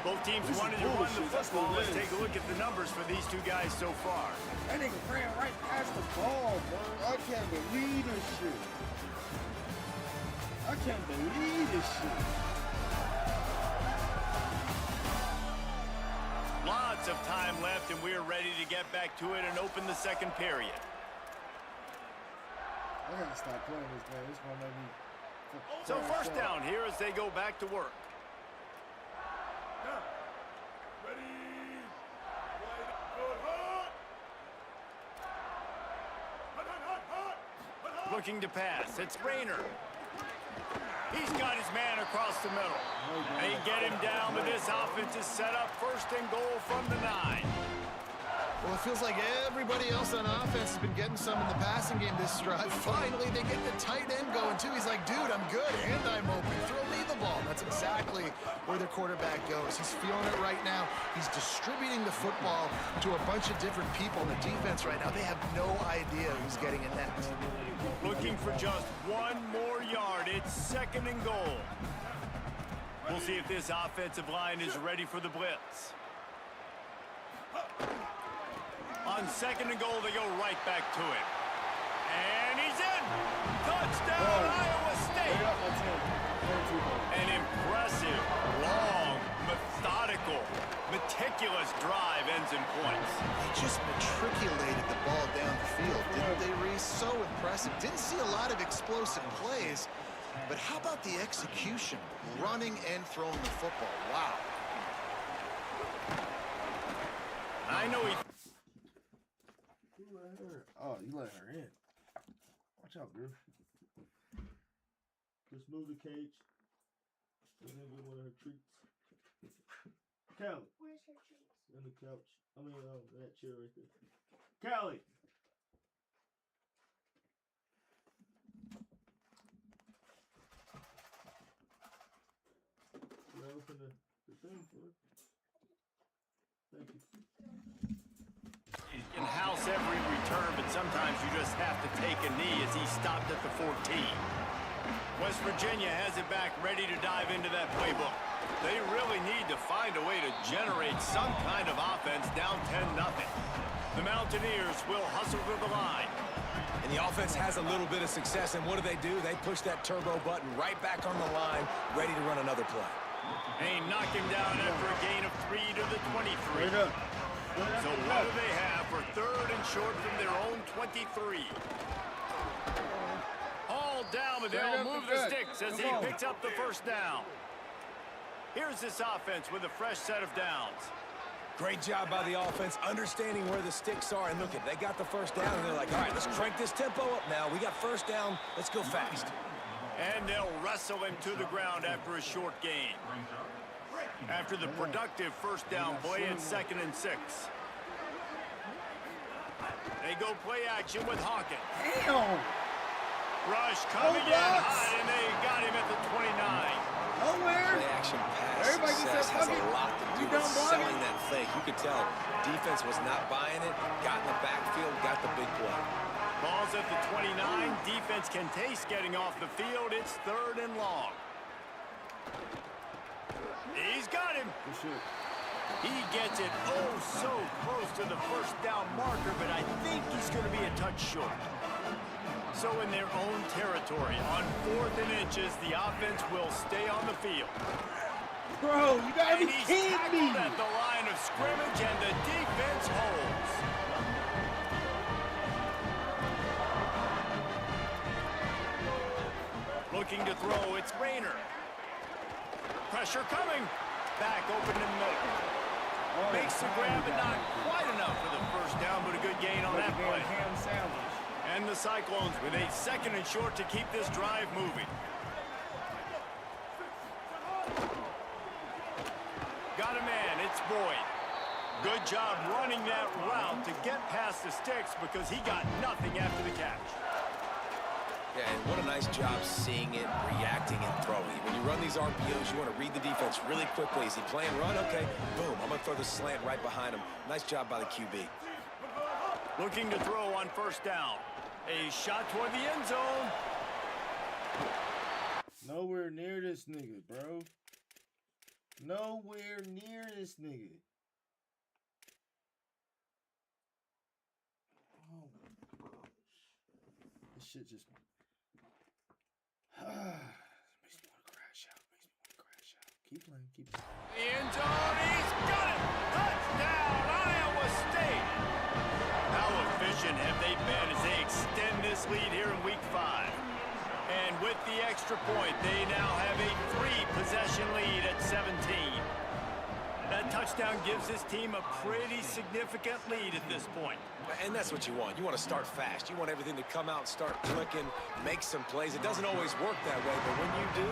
Both teams wanted to run the football. Let's take a look at the numbers for these two guys so far. That nigga ran right past the ball, bro. I can't believe this shit. I can't believe this shit. Lots of time left, and we're ready to get back to it and open the second period. I gotta stop playing this game. This one made me. So first down here as they go back to work. Looking to pass. It's Rayner. He's got his man across the middle. They get him down, but this offense is set up 1st and goal from the 9. Well, it feels like everybody else on offense has been getting some in the passing game this drive. Finally, they get the tight end going, too. He's like, dude, I'm good, and I'm open. Throw me the ball. That's exactly where their quarterback goes. He's feeling it right now. He's distributing the football to a bunch of different people in the defense right now. They have no idea who's getting it next. Looking for just 1 more yard. It's 2nd and goal. We'll see if this offensive line is ready for the blitz. On 2nd and goal, they go right back to it. And he's in! Touchdown, Iowa State! An impressive, long, methodical, meticulous drive ends in points. They just matriculated the ball down the field, didn't they, Reese? So impressive. Didn't see a lot of explosive plays, but how about the execution? Running and throwing the football. Wow. I know he... You let her? Oh, you let her in. Watch out, bro. Just move the cage. And then get one of her treats. Callie. Where's her treats? On the couch. I mean, that chair right there. Callie. Should I open the thing for it? Thank you. You can house every return, but sometimes you just have to take a knee as he stopped at the 14. West Virginia has it back, ready to dive into that playbook. They really need to find a way to generate some kind of offense down 10-0. The Mountaineers will hustle to the line. And the offense has a little bit of success, and what do? They push that turbo button right back on the line, ready to run another play. They knock him down after a gain of 3 to the 23. So what do they have for 3rd and short from their own 23? Hauled down, but they'll move the sticks as he picks up the first down. Here's this offense with a fresh set of downs. Great job by the offense, understanding where the sticks are. And look, they got the first down, and they're like, all right, let's crank this tempo up now. We got first down. Let's go fast. And they'll wrestle him to the ground after a short gain. After the productive first down play at 2nd and 6. They go play action with Hawkins. Damn! Rush coming in high, and they got him at the 29. Nowhere. Play action pass Everybody success has gets that a lot to do with selling that fake. You could tell defense was not buying it, got in the backfield, got the big play. Ball's at the 29. Defense can taste getting off the field. It's 3rd and long. He's got him. He gets it so close to the first down marker, but I think he's going to be a touch short. So in their own territory, on 4th and inches, the offense will stay on the field. Bro, you gotta And be he's kidding me. tackled at the line of scrimmage, and the defense holds. Looking to throw, it's Rayner. Pressure coming. Back open in the middle. Makes the grab, but not quite enough for the first down, but a good gain on that play. And the Cyclones with a 2nd and short to keep this drive moving. Got a man, it's Boyd. Good job running that route to get past the sticks because he got nothing after the catch. Yeah, and what a nice job seeing it, reacting, and throwing. When you run these RPOs, you want to read the defense really quickly. Is he playing run? Okay, boom, I'm going to throw the slant right behind him. Nice job by the QB. Looking to throw on first down. A shot toward the end zone. Nowhere near this nigga, bro. Nowhere near this nigga. Oh my gosh. This shit just makes me want to crash out. Makes me want to crash out. Keep playing, keep playing. The end zone, he's got it! Touchdown, Iowa State! How efficient have they been as they extend this lead here in Week 5? And with the extra point, they now have a 3-possession lead at 17. That touchdown gives this team a pretty significant lead at this point. And that's what you want. You want to start fast. You want everything to come out, start clicking, make some plays. It doesn't always work that way, but when you do,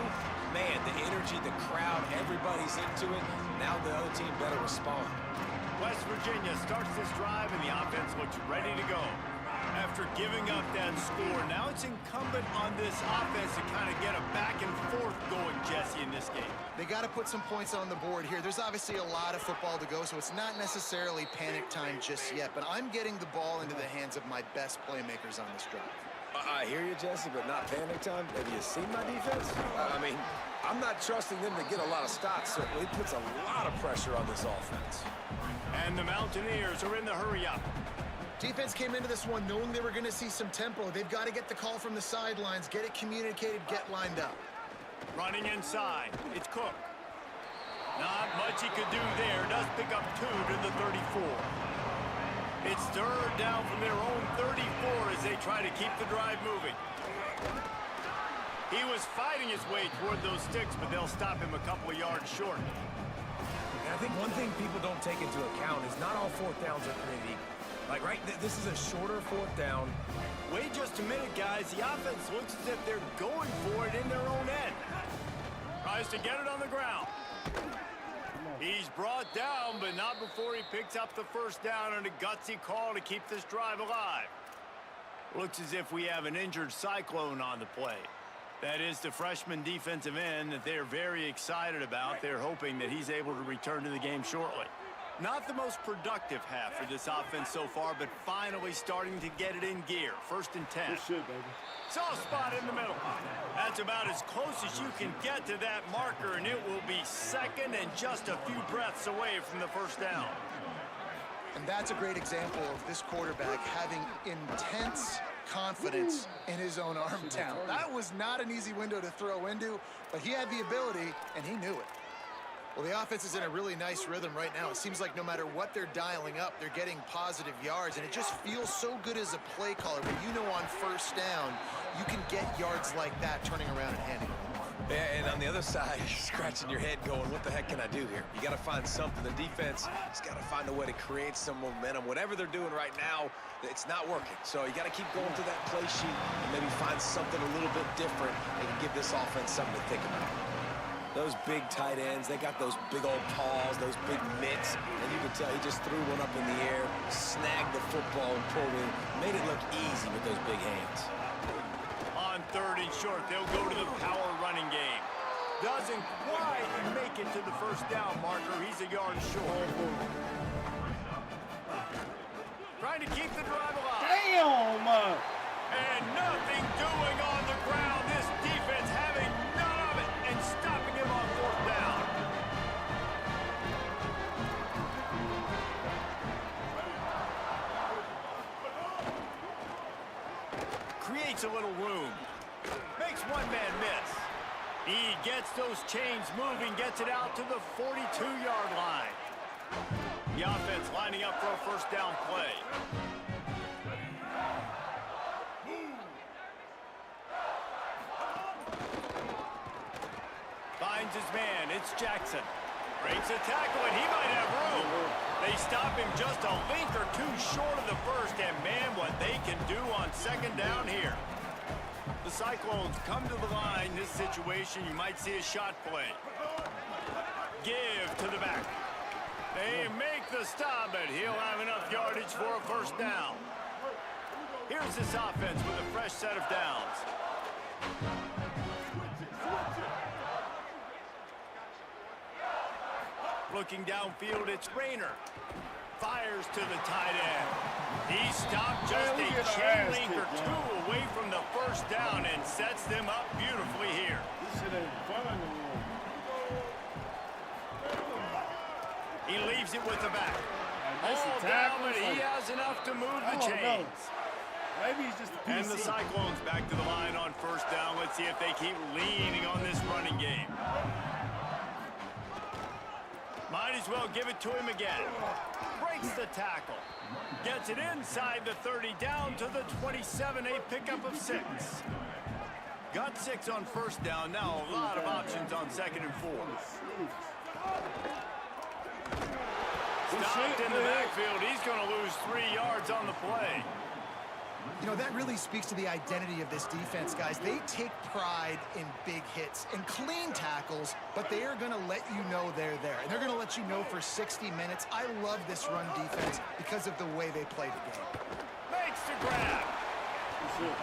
man, the energy, the crowd, everybody's into it. Now the other team better respond. West Virginia starts this drive, and the offense looks ready to go. After giving up that score, now it's incumbent on this offense to kind of get a back and forth going, Jesse, in this game. They got to put some points on the board here. There's obviously a lot of football to go, so it's not necessarily panic time just yet, but I'm getting the ball into the hands of my best playmakers on this drive. I hear you, Jesse, but not panic time. Have you seen my defense? I mean, I'm not trusting them to get a lot of stops, so it puts a lot of pressure on this offense. And the Mountaineers are in the hurry-up. Defense came into this one knowing they were going to see some tempo. They've got to get the call from the sidelines, get it communicated, get lined up. Running inside, it's Cook. Not much he could do there. Does pick up 2 to the 34. It's 3rd down from their own 34 as they try to keep the drive moving. He was fighting his way toward those sticks, but they'll stop him a couple of yards short. And I think one thing people don't take into account is not all 4th downs are created equal. Like, right, this is a shorter 4th down. Wait just a minute, guys. The offense looks as if they're going for it in their own end. Tries to get it on the ground. He's brought down, but not before he picks up the first down and a gutsy call to keep this drive alive. Looks as if we have an injured Cyclone on the play. That is the freshman defensive end that they're very excited about. They're hoping that he's able to return to the game shortly. Not the most productive half for this offense so far, but finally starting to get it in gear. 1st and 10. Good shit, baby. Soft spot in the middle. That's about as close as you can get to that marker, and it will be 2nd and just a few breaths away from the 1st down. And that's a great example of this quarterback having intense confidence in his own arm talent. That was not an easy window to throw into, but he had the ability, and he knew it. Well, the offense is in a really nice rhythm right now. It seems like no matter what they're dialing up, they're getting positive yards, and it just feels so good as a play caller when you know on 1st down, you can get yards like that turning around and handing it. Yeah, and on the other side, you're scratching your head going, what the heck can I do here? You got to find something. The defense has got to find a way to create some momentum. Whatever they're doing right now, it's not working. So you got to keep going to that play sheet and maybe find something a little bit different that can give this offense something to think about. Those big tight ends, they got those big old paws, those big mitts, and you can tell he just threw one up in the air, snagged the football and pulled in, made it look easy with those big hands. On 3rd and short, they'll go to the power running game. Doesn't quite make it to the 1st down marker. He's a yard short. Trying to keep the drive alive. Damn! And nothing doing on the ground. This defense having none of it and stopping him on 4th down. Creates a little room. Makes one man miss. He gets those chains moving, gets it out to the 42-yard line. The offense lining up for a 1st down play. Finds his man. It's Jackson. Breaks a tackle, and he might have room. They stop him just a link or two short of the 1st, and man, what they can do on 2nd down here. The Cyclones come to the line. This situation, you might see a shot play. Give to the back. They make the stop, but he'll have enough yardage for a 1st down. Here's this offense with a fresh set of downs. Looking downfield, it's Rayner. Fires to the tight end. He stopped just a chain link or two away from the 1st down and sets them up beautifully here. This shit ain't fun anymore. He leaves it with the back. That's All a down, tackle. but he has enough to move the chains. Maybe he's just a PC. And the Cyclones back to the line on 1st down. Let's see if they keep leaning on this running game. Might as well give it to him again. Breaks the tackle. Gets it inside the 30, down to the 27, a pickup of 6. Got 6 on 1st down. Now a lot of options on 2nd and 4. Stopped in the backfield. He's going to lose 3 yards on the play. You know, that really speaks to the identity of this defense, guys. They take pride in big hits and clean tackles, but they are going to let you know they're there. And they're going to let you know for 60 minutes. I love this run defense because of the way they play the game. Makes the grab.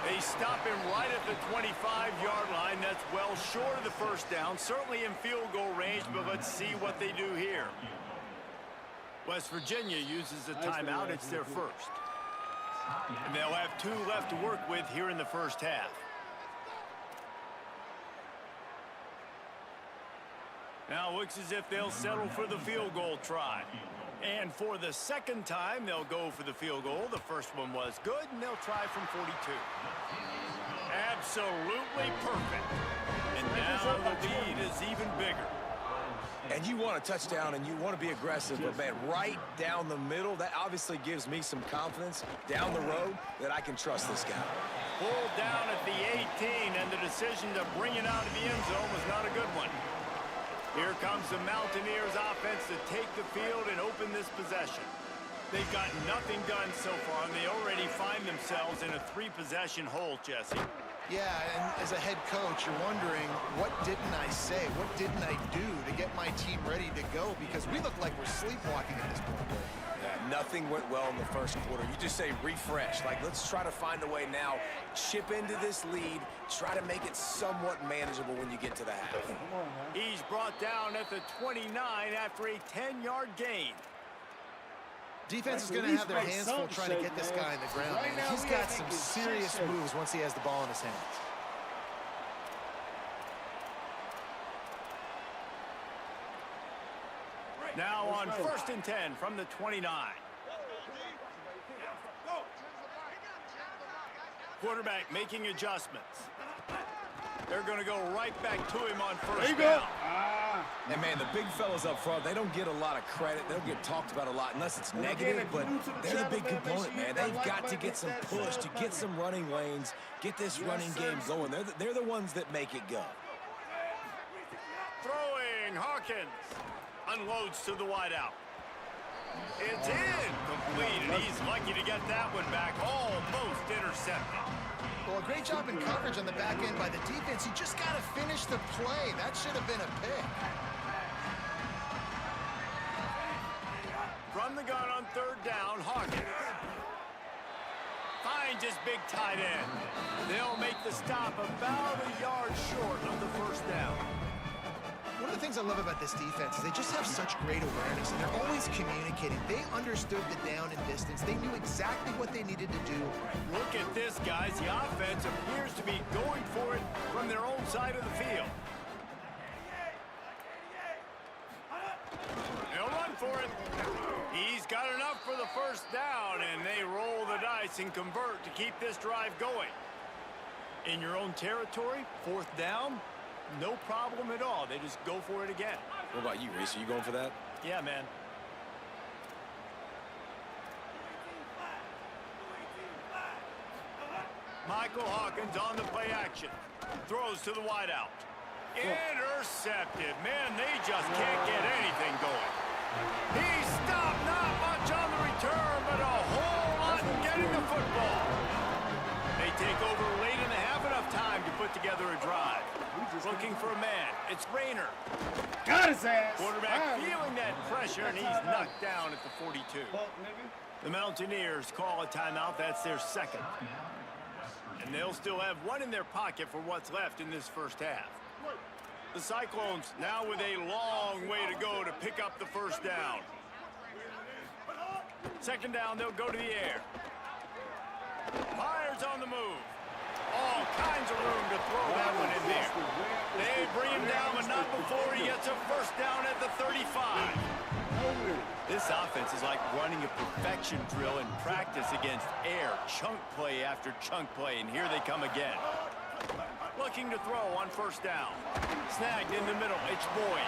They stop him right at the 25-yard line. That's well short of the 1st down. Certainly in field goal range, but let's see what they do here. West Virginia uses a timeout. It's their 1st. And they'll have 2 left to work with here in the 1st half. Now looks as if they'll settle for the field goal try. And for the 2nd time, they'll go for the field goal. The 1st one was good, and they'll try from 42. Absolutely perfect. And now the lead is even bigger. And you want a touchdown and you want to be aggressive, but man, right down the middle, that obviously gives me some confidence down the road that I can trust this guy. Pulled down at the 18, and the decision to bring it out of the end zone was not a good one. Here comes the Mountaineers offense to take the field and open this possession. They've got nothing done so far, and they already find themselves in a 3-possession hole, Jesse. Yeah, and as a head coach, you're wondering, what didn't I say? What didn't I do to get my team ready to go? Because we look like we're sleepwalking at this point. Yeah, nothing went well in the 1st quarter. You just say refresh. Like, let's try to find a way now. Chip into this lead. Try to make it somewhat manageable when you get to the half. He's brought down at the 29 after a 10-yard gain. Defense is Let's going at to least have their make hands full something trying to shake, get this man. guy in the ground. Right man. now, He's we got ain't some making shit serious shake. moves once he has the ball in his hands. Now on 1st and 10 from the 29. Quarterback making adjustments. They're going to go right back to him on There first you go. down. And man, the big fellas up front, they don't get a lot of credit. They don't get talked about a lot unless it's And again, negative, if you're but new to the they're the channel, big man, make component, sure you man. hit that They've like got to button, get hit some that push, sub to get button. some running lanes, get this Yes, running sir. game going. They're the ones that make it go. Throwing, Hawkins. Unloads to the wideout. It's in. Complete, and he's lucky to get that one back. Almost intercepted. Well, a great job in coverage on the back end by the defense. He just got to finish the play. That should have been a pick. From the gun on 3rd down, Hawkins. Finds his big tight end. They'll make the stop about a yard short of the 1st down. One of the things I love about this defense is they just have such great awareness, and they're always communicating. They understood the down and distance. They knew exactly what they needed to do. Look at this, guys. The offense appears to be going for it from their own side of the field. They'll run for it. He's got enough for the 1st down, and they roll the dice and convert to keep this drive going. In your own territory, 4th down, no problem at all. They just go for it again. What about you, Reese? Are you going for that? Yeah, man. Michael Hawkins on the play action. Throws to the wideout. Intercepted. Man, they just can't get anything going. He stopped, not much on the return, but a whole lot in getting the football. They take over late in the half, enough time to put together a drive. Looking for a man. It's Rayner. Got his ass. Quarterback feeling that pressure, and he's knocked down at the 42. Fuck, nigga. The Mountaineers call a timeout. That's their 2nd. And they'll still have one in their pocket for what's left in this 1st half. The Cyclones now with a long way to go to pick up the 1st down. 2nd down, they'll go to the air. Myers on the move. All kinds of room to throw that one in there. They bring him down, but not before he gets a 1st down at the 35. This offense is like running a perfection drill in practice against air. Chunk play after chunk play, and here they come again. Looking to throw on 1st down. Snagged in the middle, it's Boyd.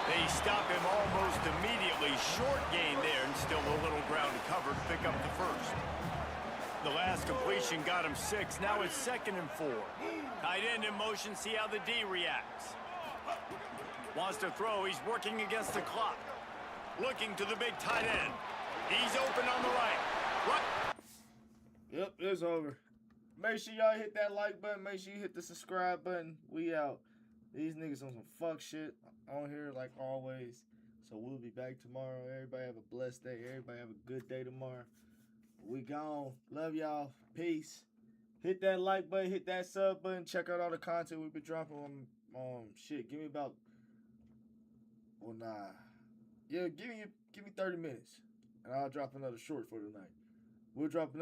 They stop him almost immediately. Short gain there, and still a little ground to cover to pick up the 1st. The last completion got him 6. Now it's 2nd and 4. Tight end in motion, see how the D reacts. Wants to throw, he's working against the clock. Looking to the big tight end. He's open on the right. What? Yep, it's over. Make sure y'all hit that like button. Make sure you hit the subscribe button. We out. These niggas on some fuck shit on here like always. So we'll be back tomorrow. Everybody have a blessed day. Everybody have a good day tomorrow. We gone. Love y'all. Peace. Hit that like button. Hit that sub button. Check out all the content we've been dropping on shit. Give me about, well, nah. Yeah, give me 30 minutes. And I'll drop another short for tonight. We'll drop another.